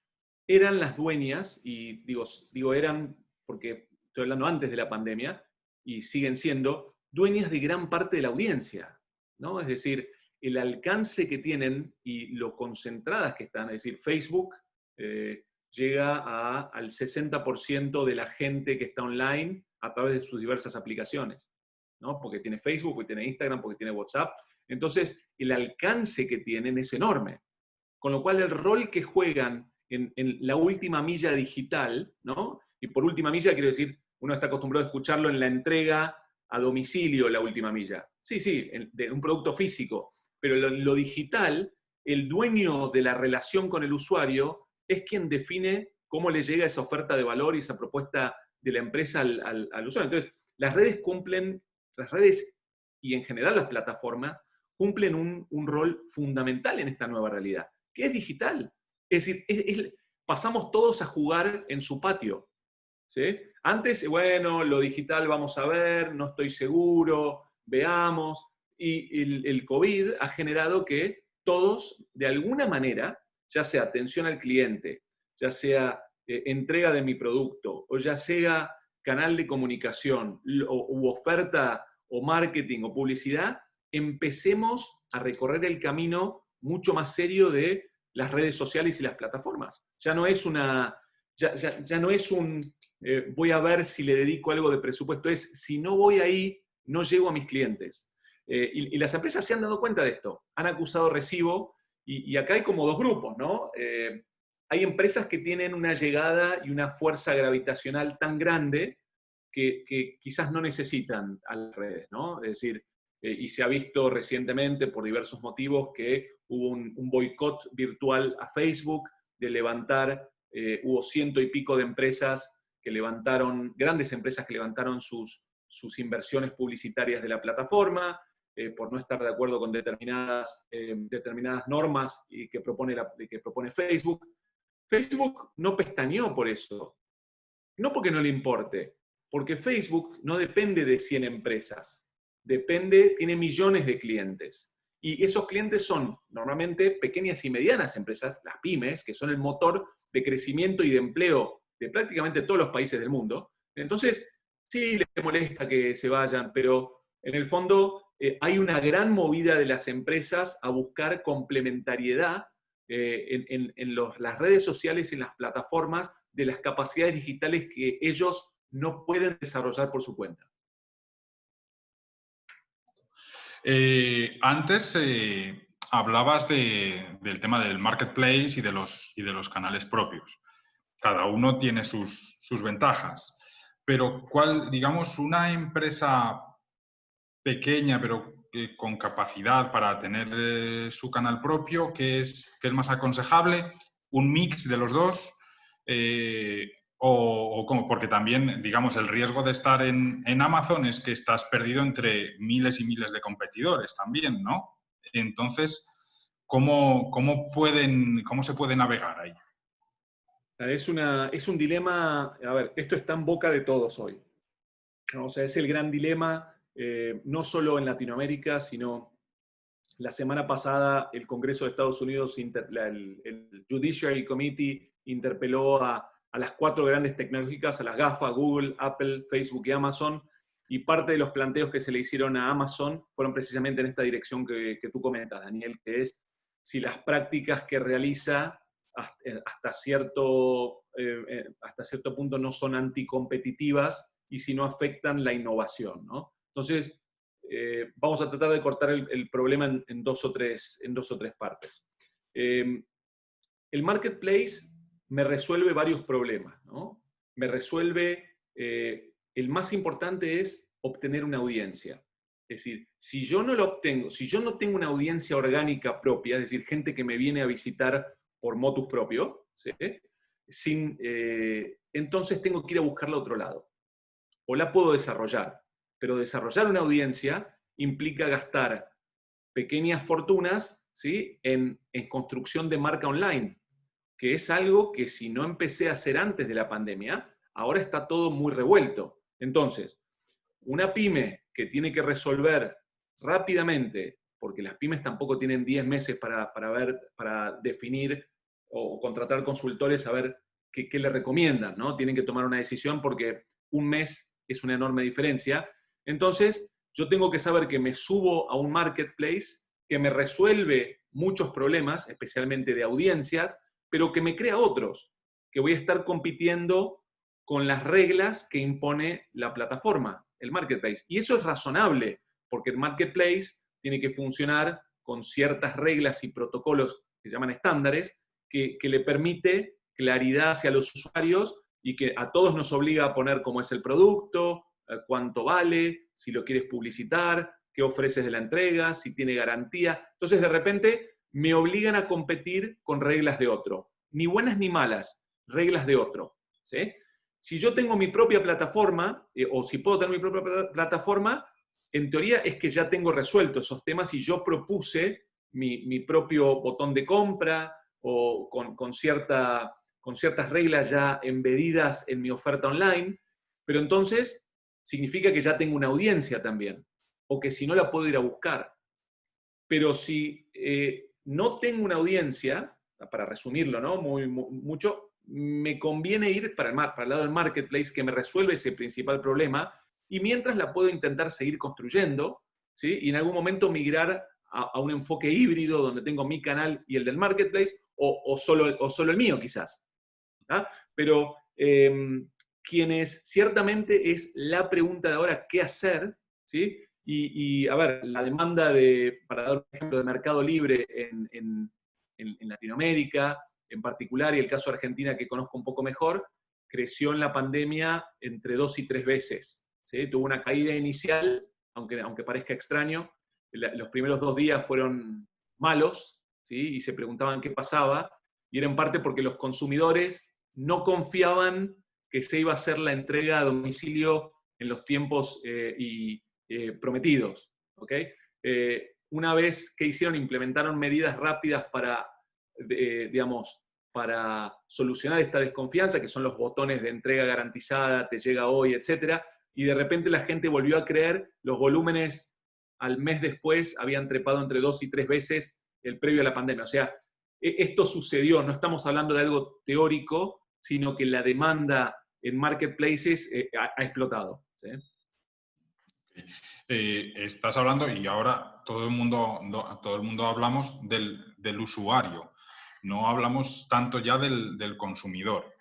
eran las dueñas, y digo eran porque estoy hablando antes de la pandemia, y siguen siendo dueñas de gran parte de la audiencia, ¿no? Es decir, el alcance que tienen y lo concentradas que están, es decir, Facebook llega al 60% de la gente que está online a través de sus diversas aplicaciones, ¿no? Porque tiene Facebook, porque tiene Instagram, porque tiene WhatsApp. Entonces, el alcance que tienen es enorme. Con lo cual, el rol que juegan en la última milla digital, ¿no? Y por última milla quiero decir, uno está acostumbrado a escucharlo en la entrega a domicilio, la última milla. Sí, de un producto físico. Pero lo digital, el dueño de la relación con el usuario es quien define cómo le llega esa oferta de valor y esa propuesta de la empresa al usuario. Entonces, las redes y en general las plataformas cumplen un rol fundamental en esta nueva realidad, que es digital. Es decir, pasamos todos a jugar en su patio, ¿sí? Antes, bueno, lo digital vamos a ver, no estoy seguro, veamos. Y el COVID ha generado que todos, de alguna manera, ya sea atención al cliente, ya sea entrega de mi producto, o ya sea canal de comunicación, u oferta, o marketing, o publicidad, empecemos a recorrer el camino mucho más serio de las redes sociales y las plataformas. Ya no es ya no es voy a ver si le dedico algo de presupuesto, es si no voy ahí, no llego a mis clientes. Y las empresas se han dado cuenta de esto, han acusado recibo, y acá hay como dos grupos, ¿no? Hay empresas que tienen una llegada y una fuerza gravitacional tan grande que quizás no necesitan a las redes, ¿no? Es decir, y se ha visto recientemente por diversos motivos que hubo un boicot virtual a Facebook, de levantar, hubo 100 y pico de empresas que levantaron, grandes empresas que levantaron sus inversiones publicitarias de la plataforma, por no estar de acuerdo con determinadas normas que propone Facebook. Facebook no pestañeó por eso, no porque no le importe, porque Facebook no depende de 100 empresas, tiene millones de clientes. Y esos clientes son normalmente pequeñas y medianas empresas, las pymes, que son el motor de crecimiento y de empleo de prácticamente todos los países del mundo. Entonces, sí les molesta que se vayan, pero en el fondo hay una gran movida de las empresas a buscar complementariedad en las redes sociales y en las plataformas de las capacidades digitales que ellos no pueden desarrollar por su cuenta. Antes hablabas del tema del marketplace y de los canales propios. Cada uno tiene sus ventajas. Pero digamos, una empresa pequeña, pero con capacidad para tener su canal propio, ¿qué es más aconsejable? ¿Un mix de los dos? O como, porque también, digamos, el riesgo de estar en Amazon es que estás perdido entre miles y miles de competidores también, ¿no? Entonces, ¿cómo se puede navegar ahí? Es un dilema, a ver, esto está en boca de todos hoy, ¿no? O sea, es el gran dilema, no solo en Latinoamérica, sino La semana pasada el Congreso de Estados Unidos, el Judiciary Committee, interpeló a las 4 grandes tecnológicas, a las GAFA, Google, Apple, Facebook y Amazon, y parte de los planteos que se le hicieron a Amazon fueron precisamente en esta dirección que tú comentas, Daniel, que es si las prácticas que realiza hasta cierto punto no son anticompetitivas y si no afectan la innovación, ¿no? Entonces, vamos a tratar de cortar el problema en dos o tres partes. El marketplace me resuelve varios problemas, ¿no? Me resuelve, el más importante es obtener una audiencia. Es decir, si yo no lo obtengo, si yo no tengo una audiencia orgánica propia, es decir, gente que me viene a visitar por motus propio, ¿sí? Entonces tengo que ir a buscarla a otro lado. O la puedo desarrollar, pero desarrollar una audiencia implica gastar pequeñas fortunas, ¿sí? en construcción de marca online, que es algo que si no empecé a hacer antes de la pandemia, ahora está todo muy revuelto. Entonces, una pyme que tiene que resolver rápidamente, porque las pymes tampoco tienen 10 meses para definir o contratar consultores a ver qué le recomiendan, ¿no? Tienen que tomar una decisión porque un mes es una enorme diferencia. Entonces, yo tengo que saber que me subo a un marketplace que me resuelve muchos problemas, especialmente de audiencias, pero que me crea otros, que voy a estar compitiendo con las reglas que impone la plataforma, el marketplace. Y eso es razonable, porque el marketplace tiene que funcionar con ciertas reglas y protocolos que se llaman estándares, que le permite claridad hacia los usuarios y que a todos nos obliga a poner cómo es el producto, cuánto vale, si lo quieres publicitar, qué ofreces de la entrega, si tiene garantía. Entonces, de repente, me obligan a competir con reglas de otro. Ni buenas ni malas, reglas de otro, ¿sí? Si yo tengo mi propia plataforma, o si puedo tener mi propia plataforma, en teoría es que ya tengo resuelto esos temas y yo propuse mi propio botón de compra o con ciertas reglas ya embedidas en mi oferta online, pero entonces significa que ya tengo una audiencia también, o que si no la puedo ir a buscar. Pero si no tengo una audiencia, para resumirlo, ¿no? Mucho, me conviene ir para el lado del marketplace que me resuelve ese principal problema y mientras la puedo intentar seguir construyendo, ¿sí? Y en algún momento migrar a un enfoque híbrido donde tengo mi canal y el del marketplace o solo el mío quizás. ¿Ah? Pero quienes ciertamente es la pregunta de ahora, ¿qué hacer? ¿Sí? Y a ver, la demanda para dar un ejemplo, de Mercado Libre en Latinoamérica, en particular, y el caso de Argentina que conozco un poco mejor, creció en la pandemia entre 2 y 3 veces. ¿Sí? Tuvo una caída inicial, aunque parezca extraño, los primeros 2 días fueron malos, ¿sí? Y se preguntaban qué pasaba, y era en parte porque los consumidores no confiaban que se iba a hacer la entrega a domicilio en los tiempos prometidos. ¿Okay? Una vez que implementaron medidas rápidas para solucionar esta desconfianza, que son los botones de entrega garantizada, te llega hoy, etc. Y de repente la gente volvió a creer, los volúmenes al mes después habían trepado entre 2 y 3 veces el previo a la pandemia. O sea, esto sucedió, no estamos hablando de algo teórico, sino que la demanda en marketplaces ha explotado. ¿Sí? Estás hablando, y ahora todo el mundo hablamos del usuario, no hablamos tanto ya del consumidor.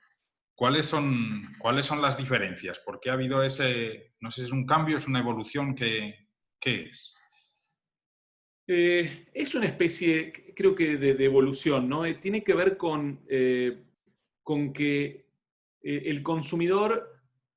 ¿Cuáles son las diferencias? ¿Por qué ha habido ese, no sé si es un cambio, es una evolución? ¿Qué es? Es una especie, creo que de evolución, ¿no? Tiene que ver con que el consumidor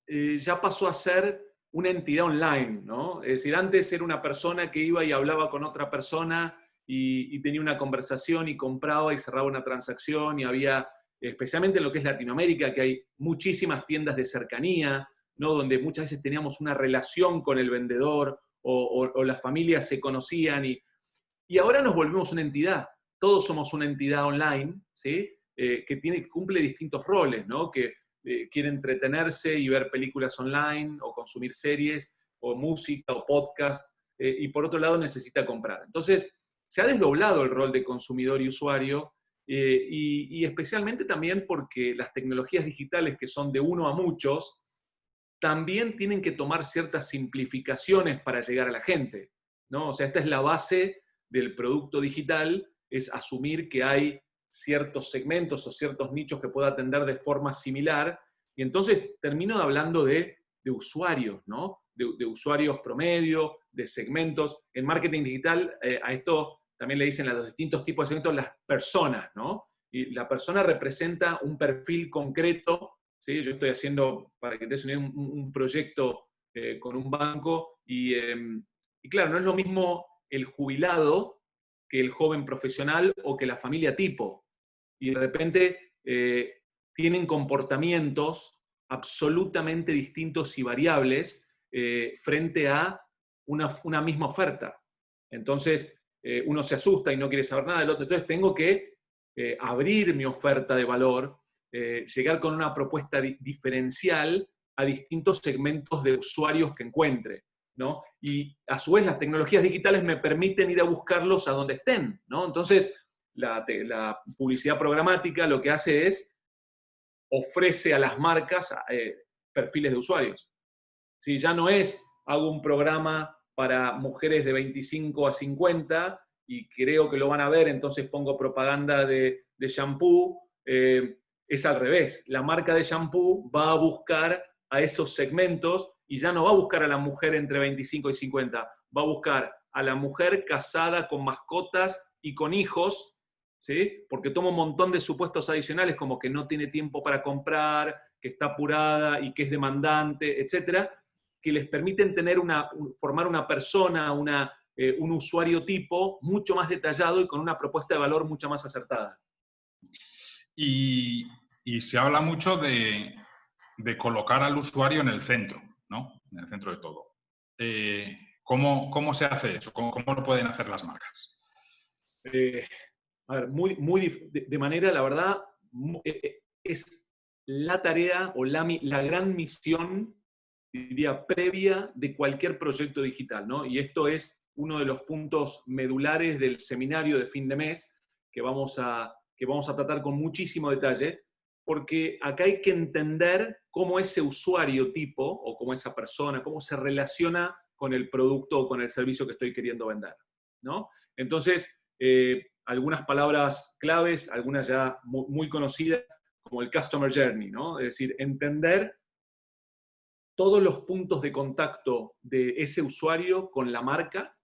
ya pasó a ser una entidad online, ¿no? Es decir, antes era una persona que iba y hablaba con otra persona y tenía una conversación y compraba y cerraba una transacción y había, especialmente en lo que es Latinoamérica, que hay muchísimas tiendas de cercanía, ¿no? Donde muchas veces teníamos una relación con el vendedor o las familias se conocían y ahora nos volvemos una entidad. Todos somos una entidad online, ¿sí? Que cumple distintos roles, ¿no? Que quiere entretenerse y ver películas online, o consumir series, o música, o podcast, y por otro lado necesita comprar. Entonces, se ha desdoblado el rol de consumidor y usuario, y especialmente también porque las tecnologías digitales, que son de uno a muchos, también tienen que tomar ciertas simplificaciones para llegar a la gente, ¿no? O sea, esta es la base del producto digital, es asumir que hay ciertos segmentos o ciertos nichos que pueda atender de forma similar, y entonces termino hablando de usuarios, ¿no? De usuarios promedio, de segmentos. En marketing digital, a esto también le dicen a los distintos tipos de segmentos las personas, ¿no? Y la persona representa un perfil concreto, ¿sí? Yo estoy haciendo, para que te des una idea, un proyecto con un banco, y claro, no es lo mismo el jubilado que el joven profesional o que la familia tipo. Y de repente tienen comportamientos absolutamente distintos y variables frente a una misma oferta. Entonces, uno se asusta y no quiere saber nada del otro. Entonces, tengo que abrir mi oferta de valor, llegar con una propuesta diferencial a distintos segmentos de usuarios que encuentre, ¿no? Y a su vez las tecnologías digitales me permiten ir a buscarlos a donde estén, ¿no? Entonces, la publicidad programática lo que hace es ofrece a las marcas perfiles de usuarios. Si ya no es, hago un programa para mujeres de 25 a 50 y creo que lo van a ver, entonces pongo propaganda de shampoo, es al revés. La marca de shampoo va a buscar a esos segmentos y ya no va a buscar a la mujer entre 25 y 50, va a buscar a la mujer casada con mascotas y con hijos, ¿sí? Porque toma un montón de supuestos adicionales, como que no tiene tiempo para comprar, que está apurada y que es demandante, etcétera, que les permiten formar una persona, un usuario tipo mucho más detallado y con una propuesta de valor mucho más acertada. Y se habla mucho de colocar al usuario en el centro, ¿no? En el centro de todo. ¿Cómo se hace eso? ¿Cómo lo pueden hacer las marcas? A ver, de manera, la verdad, es la tarea o la gran misión, diría, previa de cualquier proyecto digital, ¿no? Y esto es uno de los puntos medulares del seminario de fin de mes que vamos a tratar con muchísimo detalle, porque acá hay que entender cómo ese usuario tipo o cómo esa persona, cómo se relaciona con el producto o con el servicio que estoy queriendo vender, ¿no? Entonces, algunas palabras claves, algunas ya muy conocidas, como el Customer Journey, ¿no? Es decir, entender todos los puntos de contacto de ese usuario con la marca,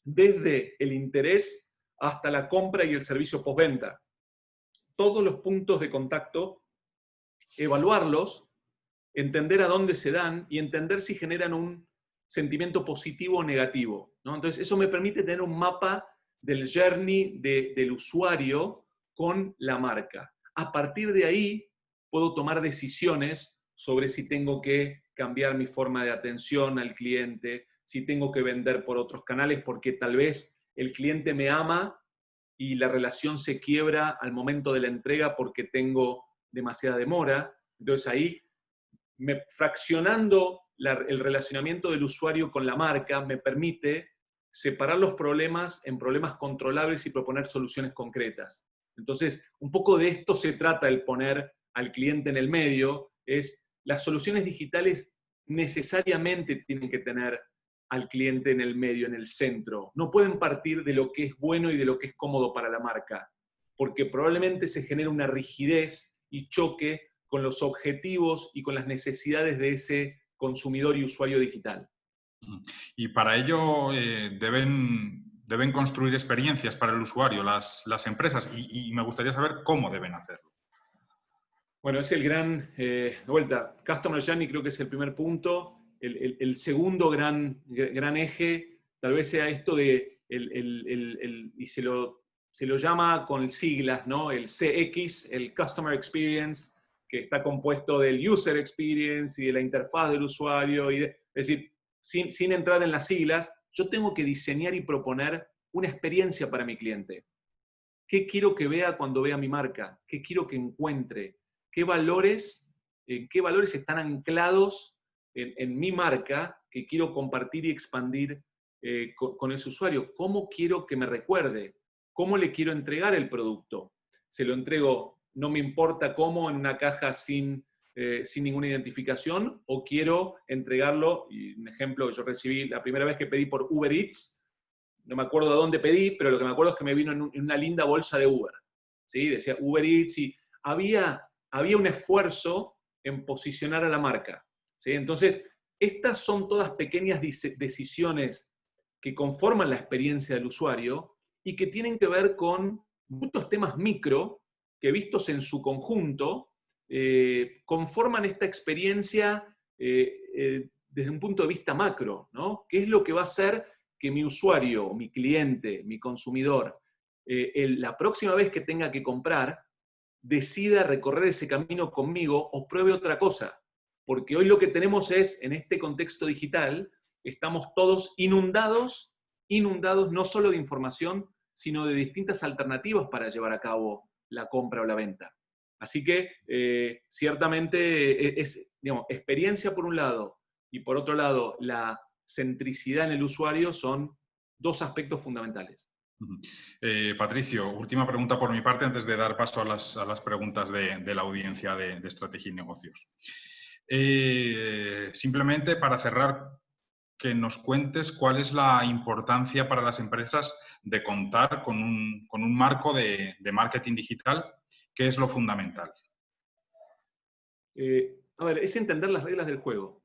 desde el interés hasta la compra y el servicio postventa. Todos los puntos de contacto, evaluarlos, entender a dónde se dan y entender si generan un sentimiento positivo o negativo, ¿no? Entonces, eso me permite tener un mapa del journey del usuario con la marca. A partir de ahí, puedo tomar decisiones sobre si tengo que cambiar mi forma de atención al cliente, si tengo que vender por otros canales, porque tal vez el cliente me ama y la relación se quiebra al momento de la entrega porque tengo demasiada demora. Entonces ahí, fraccionando el relacionamiento del usuario con la marca, me permite separar los problemas en problemas controlables y proponer soluciones concretas. Entonces, un poco de esto se trata el poner al cliente en el medio, es las soluciones digitales necesariamente tienen que tener al cliente en el medio, en el centro. No pueden partir de lo que es bueno y de lo que es cómodo para la marca, porque probablemente se genera una rigidez y choque con los objetivos y con las necesidades de ese consumidor y usuario digital. Y para ello deben construir experiencias para el usuario, las empresas, y me gustaría saber cómo deben hacerlo. Bueno, es el gran, de vuelta, Customer Journey creo que es el primer punto. El segundo gran eje tal vez sea esto de, y se lo llama con siglas, ¿no? El CX, el Customer Experience, que está compuesto del User Experience y de la interfaz del usuario. Es decir, sin entrar en las siglas, yo tengo que diseñar y proponer una experiencia para mi cliente. ¿Qué quiero que vea cuando vea mi marca? ¿Qué quiero que encuentre? ¿Qué valores están anclados en mi marca que quiero compartir y expandir con ese usuario. ¿Cómo quiero que me recuerde? ¿Cómo le quiero entregar el producto? ¿Se lo entrego, no me importa cómo, en una caja sin ninguna identificación? ¿O quiero entregarlo? Y un ejemplo que yo recibí la primera vez que pedí por Uber Eats, no me acuerdo de dónde pedí, pero lo que me acuerdo es que me vino en una linda bolsa de Uber. ¿Sí? Decía Uber Eats y había un esfuerzo en posicionar a la marca. ¿Sí? Entonces, estas son todas pequeñas decisiones que conforman la experiencia del usuario y que tienen que ver con muchos temas micro que, vistos en su conjunto, conforman esta experiencia desde un punto de vista macro, ¿no? ¿Qué es lo que va a hacer que mi usuario, mi cliente, mi consumidor, la próxima vez que tenga que comprar, decida recorrer ese camino conmigo o pruebe otra cosa? Porque hoy lo que tenemos es, en este contexto digital, estamos todos inundados no solo de información, sino de distintas alternativas para llevar a cabo la compra o la venta. Así que, ciertamente, es, digamos, experiencia por un lado, y por otro lado, la centricidad en el usuario son dos aspectos fundamentales. Patricio, última pregunta por mi parte antes de dar paso a las preguntas de la audiencia de Estrategia y Negocios. Simplemente para cerrar, que nos cuentes cuál es la importancia para las empresas de contar con un marco de marketing digital, que es lo fundamental. A ver, es entender las reglas del juego.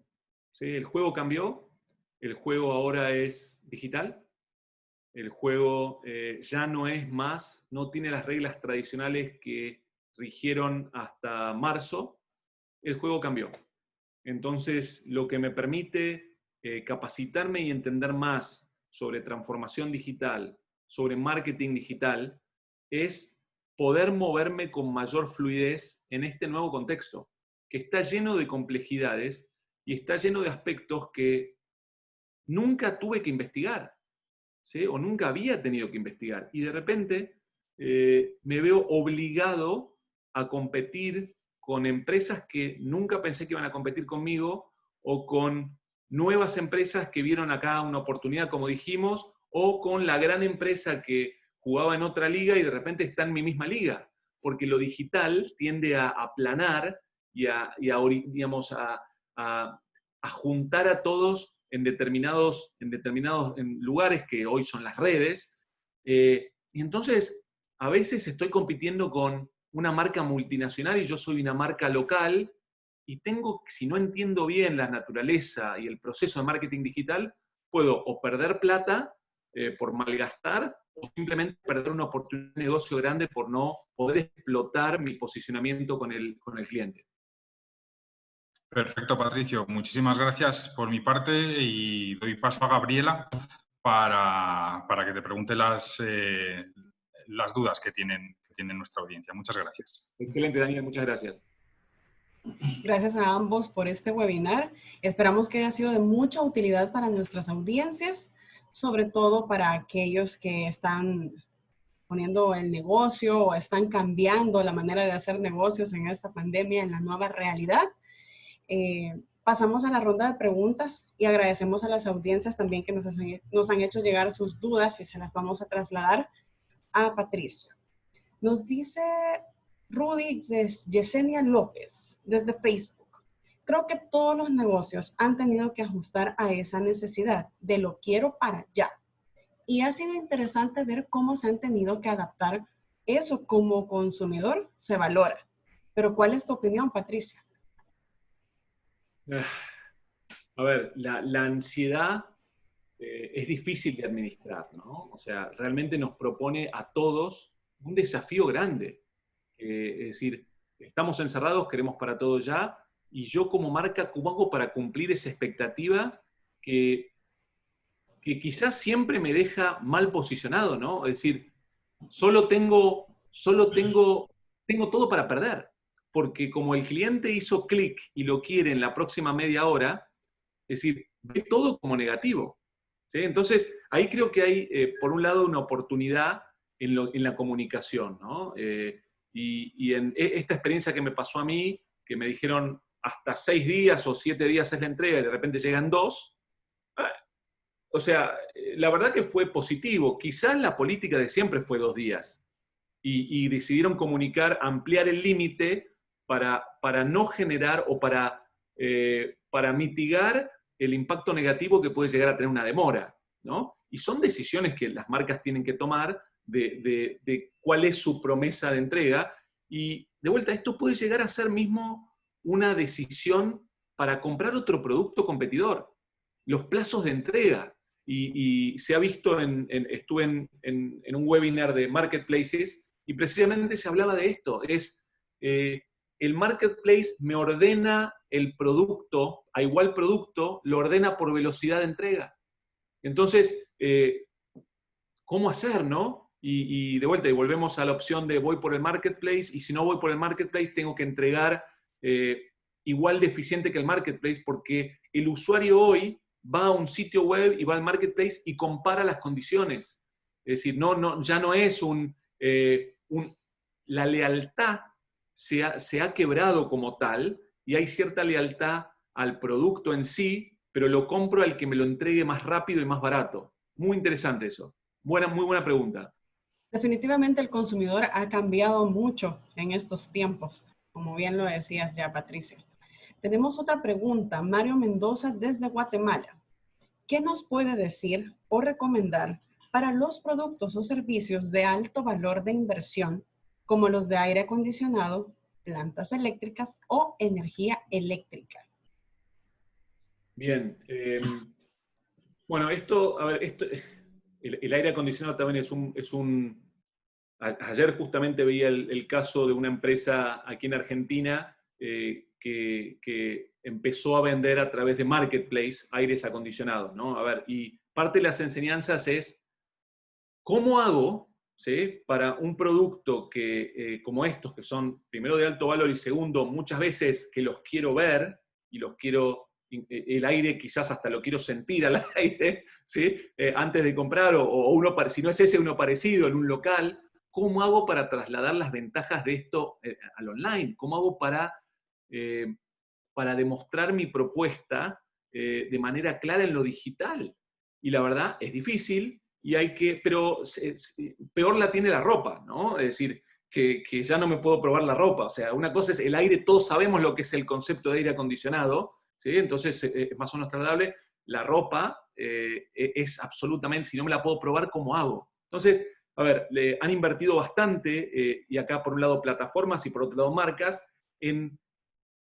¿Sí? El juego cambió, el juego ahora es digital. El juego ya no es más, no tiene las reglas tradicionales que rigieron hasta marzo. El juego cambió. Entonces, lo que me permite capacitarme y entender más sobre transformación digital, sobre marketing digital, es poder moverme con mayor fluidez en este nuevo contexto, que está lleno de complejidades y está lleno de aspectos que nunca tuve que investigar. ¿Sí? O nunca había tenido que investigar. Y de repente me veo obligado a competir con empresas que nunca pensé que iban a competir conmigo, o con nuevas empresas que vieron acá una oportunidad, como dijimos, o con la gran empresa que jugaba en otra liga y de repente está en mi misma liga. Porque lo digital tiende a aplanar y digamos, a juntar a todos en determinados lugares que hoy son las redes. Y entonces, a veces estoy compitiendo con una marca multinacional y yo soy una marca local, y si no entiendo bien la naturaleza y el proceso de marketing digital, puedo o perder plata por malgastar, o simplemente perder una oportunidad de negocio grande por no poder explotar mi posicionamiento con el cliente. Perfecto, Patricio. Muchísimas gracias por mi parte y doy paso a Gabriela para que te pregunte las dudas que tiene nuestra audiencia. Muchas gracias. Excelente, Daniel. Muchas gracias. Gracias a ambos por este webinar. Esperamos que haya sido de mucha utilidad para nuestras audiencias, sobre todo para aquellos que están poniendo el negocio o están cambiando la manera de hacer negocios en esta pandemia, en la nueva realidad. Pasamos a la ronda de preguntas y agradecemos a las audiencias también que nos han hecho llegar sus dudas, y se las vamos a trasladar a Patricio. Nos dice Rudy Yesenia López desde Facebook: creo que todos los negocios han tenido que ajustar a esa necesidad de lo quiero para ya. Y ha sido interesante ver cómo se han tenido que adaptar. Eso como consumidor se valora. Pero ¿cuál es tu opinión, Patricio? A ver, la ansiedad es difícil de administrar, ¿no? O sea, realmente nos propone a todos un desafío grande. Es decir, estamos encerrados, queremos para todo ya, y yo como marca, ¿cómo hago para cumplir esa expectativa que quizás siempre me deja mal posicionado, ¿no? Es decir, tengo todo para perder, porque como el cliente hizo clic y lo quiere en la próxima media hora, es decir, ve todo como negativo. ¿Sí? Entonces, ahí creo que hay, por un lado, una oportunidad en la comunicación, ¿no? Y en esta experiencia que me pasó a mí, que me dijeron hasta 6 días o 7 días es la entrega y de repente llegan 2, o sea, la verdad que fue positivo. Quizás la política de siempre fue 2 días. Y decidieron comunicar, ampliar el límite para no generar o para mitigar el impacto negativo que puede llegar a tener una demora, ¿no? Y son decisiones que las marcas tienen que tomar de cuál es su promesa de entrega. Y de vuelta, esto puede llegar a ser mismo una decisión para comprar otro producto competidor. Los plazos de entrega. Y se ha visto, estuve en un webinar de marketplaces y precisamente se hablaba de esto. El marketplace me ordena el producto, a igual producto, lo ordena por velocidad de entrega. Entonces, ¿cómo hacer, no? Y de vuelta, y volvemos a la opción de voy por el marketplace, y si no voy por el marketplace, tengo que entregar igual de eficiente que el marketplace, porque el usuario hoy va a un sitio web y va al marketplace y compara las condiciones. Es decir, ya no es la lealtad se ha quebrado como tal, y hay cierta lealtad al producto en sí, pero lo compro al que me lo entregue más rápido y más barato. Muy interesante eso. Muy buena pregunta. Definitivamente el consumidor ha cambiado mucho en estos tiempos, como bien lo decías ya, Patricio. Tenemos otra pregunta, Mario Mendoza desde Guatemala. ¿Qué nos puede decir o recomendar para los productos o servicios de alto valor de inversión, como los de aire acondicionado, plantas eléctricas o energía eléctrica? Bien. Bueno, el aire acondicionado también ayer justamente veía el caso de una empresa aquí en Argentina que empezó a vender a través de Marketplace aires acondicionados, ¿no? A ver, y parte de las enseñanzas es, ¿cómo hago, ¿sí?, para un producto como estos, que son primero de alto valor y segundo, muchas veces que los quiero ver y el aire quizás hasta lo quiero sentir al aire, ¿sí?, antes de comprar, si no es ese, uno parecido en un local? ¿Cómo hago para trasladar las ventajas de esto al online? ¿Cómo hago para demostrar mi propuesta de manera clara en lo digital? Y la verdad, es difícil, pero peor la tiene la ropa, ¿no? Es decir, que ya no me puedo probar la ropa. O sea, una cosa es el aire, todos sabemos lo que es el concepto de aire acondicionado, ¿sí? Entonces es más o menos tratable. La ropa es absolutamente, si no me la puedo probar, ¿cómo hago? Entonces, a ver, han invertido bastante, y acá por un lado plataformas y por otro lado marcas, en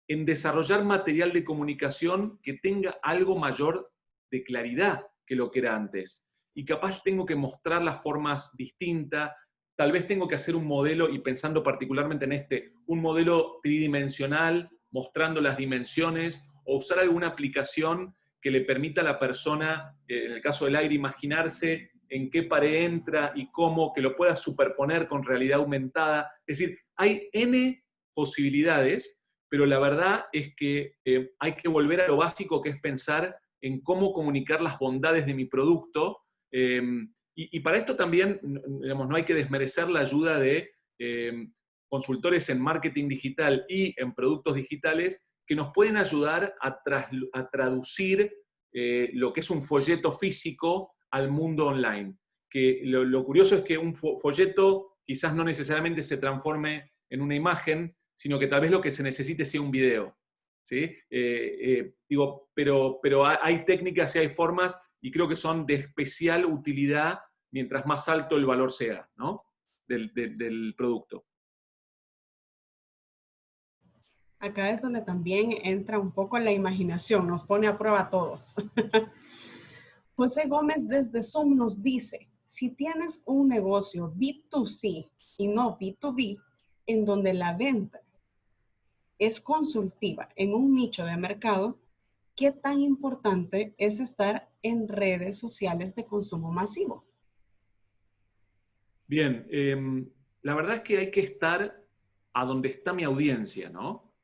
desarrollar material de comunicación que tenga algo mayor de claridad que lo que era antes. Y capaz tengo que mostrar las formas distintas, tal vez tengo que hacer un modelo, y pensando particularmente en un modelo tridimensional, mostrando las dimensiones, o usar alguna aplicación que le permita a la persona, en el caso del aire, imaginarse en qué pared entra y cómo, que lo pueda superponer con realidad aumentada. Es decir, hay N posibilidades, pero la verdad es que hay que volver a lo básico, que es pensar en cómo comunicar las bondades de mi producto. Y para esto también, digamos, no hay que desmerecer la ayuda de consultores en marketing digital y en productos digitales que nos pueden ayudar a traducir lo que es un folleto físico al mundo online. Que lo curioso es que un folleto quizás no necesariamente se transforme en una imagen, sino que tal vez lo que se necesite sea un video, ¿sí? Pero hay técnicas y hay formas, y creo que son de especial utilidad mientras más alto el valor sea, ¿no?, del producto. Acá es donde también entra un poco la imaginación, nos pone a prueba a todos. José Gómez desde Zoom nos dice, si tienes un negocio B2C y no B2B, en donde la venta es consultiva en un nicho de mercado, ¿qué tan importante es estar en redes sociales de consumo masivo? Bien, la verdad es que hay que estar a donde está mi audiencia, ¿no?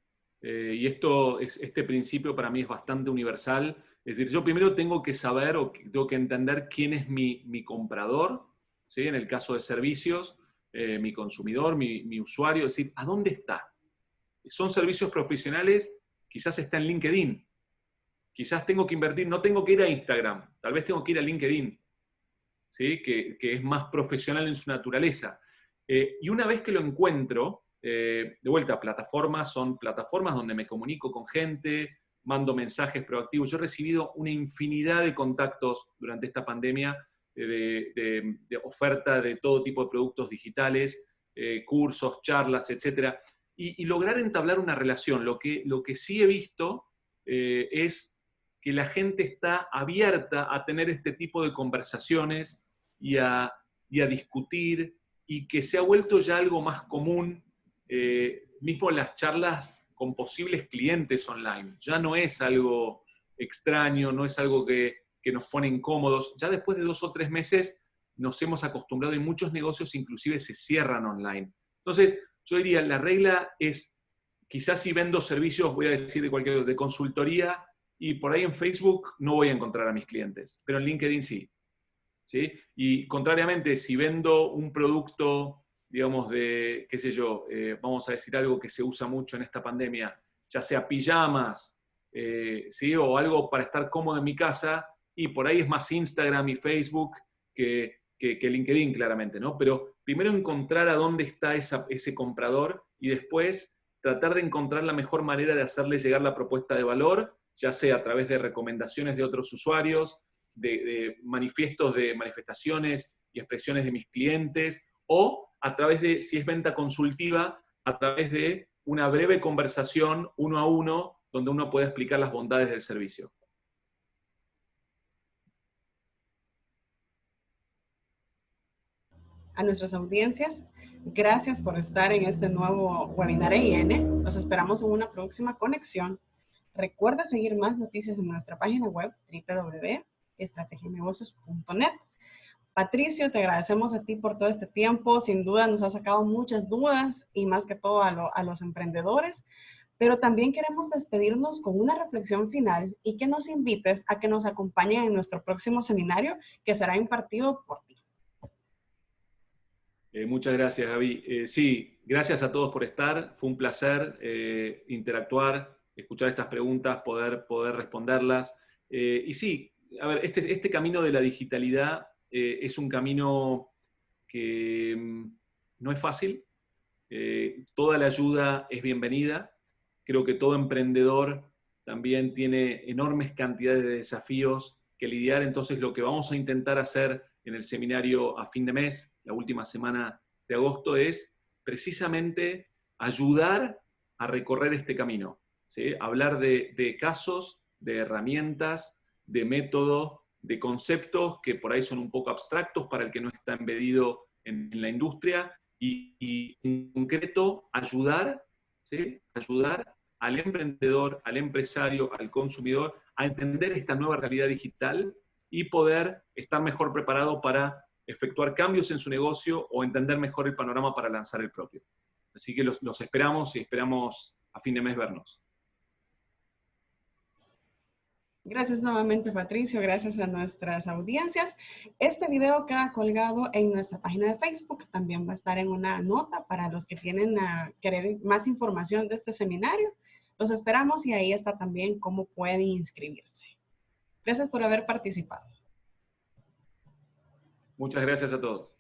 Y este principio para mí es bastante universal. Es decir, yo primero tengo que saber o tengo que entender quién es mi comprador, ¿sí?, en el caso de servicios, mi consumidor, mi usuario, es decir, ¿a dónde está? Son servicios profesionales, quizás está en LinkedIn, quizás tengo que invertir, no tengo que ir a Instagram, tal vez tengo que ir a LinkedIn, ¿sí? Que es más profesional en su naturaleza. Y una vez que lo encuentro, de vuelta, plataformas son plataformas donde me comunico con gente, mando mensajes proactivos. Yo he recibido una infinidad de contactos durante esta pandemia de oferta de todo tipo de productos digitales, cursos, charlas, etc. Y lograr entablar una relación. Lo que sí he visto es que la gente está abierta a tener este tipo de conversaciones y a discutir, y que se ha vuelto ya algo más común, mismo las charlas con posibles clientes online. Ya no es algo extraño, no es algo que nos pone incómodos. Ya después de 2 o 3 meses nos hemos acostumbrado y muchos negocios inclusive se cierran online. Entonces, yo diría, la regla es, quizás si vendo servicios, voy a decir de consultoría, y por ahí en Facebook no voy a encontrar a mis clientes, pero en LinkedIn sí. ¿Sí? Y contrariamente, si vendo un producto, digamos, de, qué sé yo, vamos a decir algo que se usa mucho en esta pandemia, ya sea pijamas, ¿sí? O algo para estar cómodo en mi casa, y por ahí es más Instagram y Facebook que LinkedIn, claramente, ¿no? Pero primero encontrar a dónde está ese comprador, y después tratar de encontrar la mejor manera de hacerle llegar la propuesta de valor, ya sea a través de recomendaciones de otros usuarios, de manifiestos, de manifestaciones y expresiones de mis clientes, o a través de, si es venta consultiva, a través de una breve conversación 1 a 1, donde uno puede explicar las bondades del servicio. A nuestras audiencias, gracias por estar en este nuevo webinar EIN. Los esperamos en una próxima conexión. Recuerda seguir más noticias en nuestra página web www.estrategianegocios.net. Patricio, te agradecemos a ti por todo este tiempo. Sin duda nos ha sacado muchas dudas, y más que todo a los emprendedores. Pero también queremos despedirnos con una reflexión final y que nos invites a que nos acompañen en nuestro próximo seminario, que será impartido por ti. Muchas gracias, Gaby. Sí, gracias a todos por estar. Fue un placer interactuar, escuchar estas preguntas, poder responderlas. Y sí, a ver, este camino de la digitalidad es un camino que no es fácil. Toda la ayuda es bienvenida. Creo que todo emprendedor también tiene enormes cantidades de desafíos que lidiar. Entonces, lo que vamos a intentar hacer en el seminario a fin de mes, la última semana de agosto, es precisamente ayudar a recorrer este camino, ¿sí? Hablar de casos, de herramientas, de método, de conceptos que por ahí son un poco abstractos para el que no está embedido en la industria, y en concreto ayudar, ¿sí? Ayudar al emprendedor, al empresario, al consumidor a entender esta nueva realidad digital y poder estar mejor preparado para efectuar cambios en su negocio o entender mejor el panorama para lanzar el propio. Así que los esperamos, y esperamos a fin de mes vernos. Gracias nuevamente, Patricio. Gracias a nuestras audiencias. Este video queda colgado en nuestra página de Facebook. También va a estar en una nota para los que tienen querer más información de este seminario. Los esperamos, y ahí está también cómo pueden inscribirse. Gracias por haber participado. Muchas gracias a todos.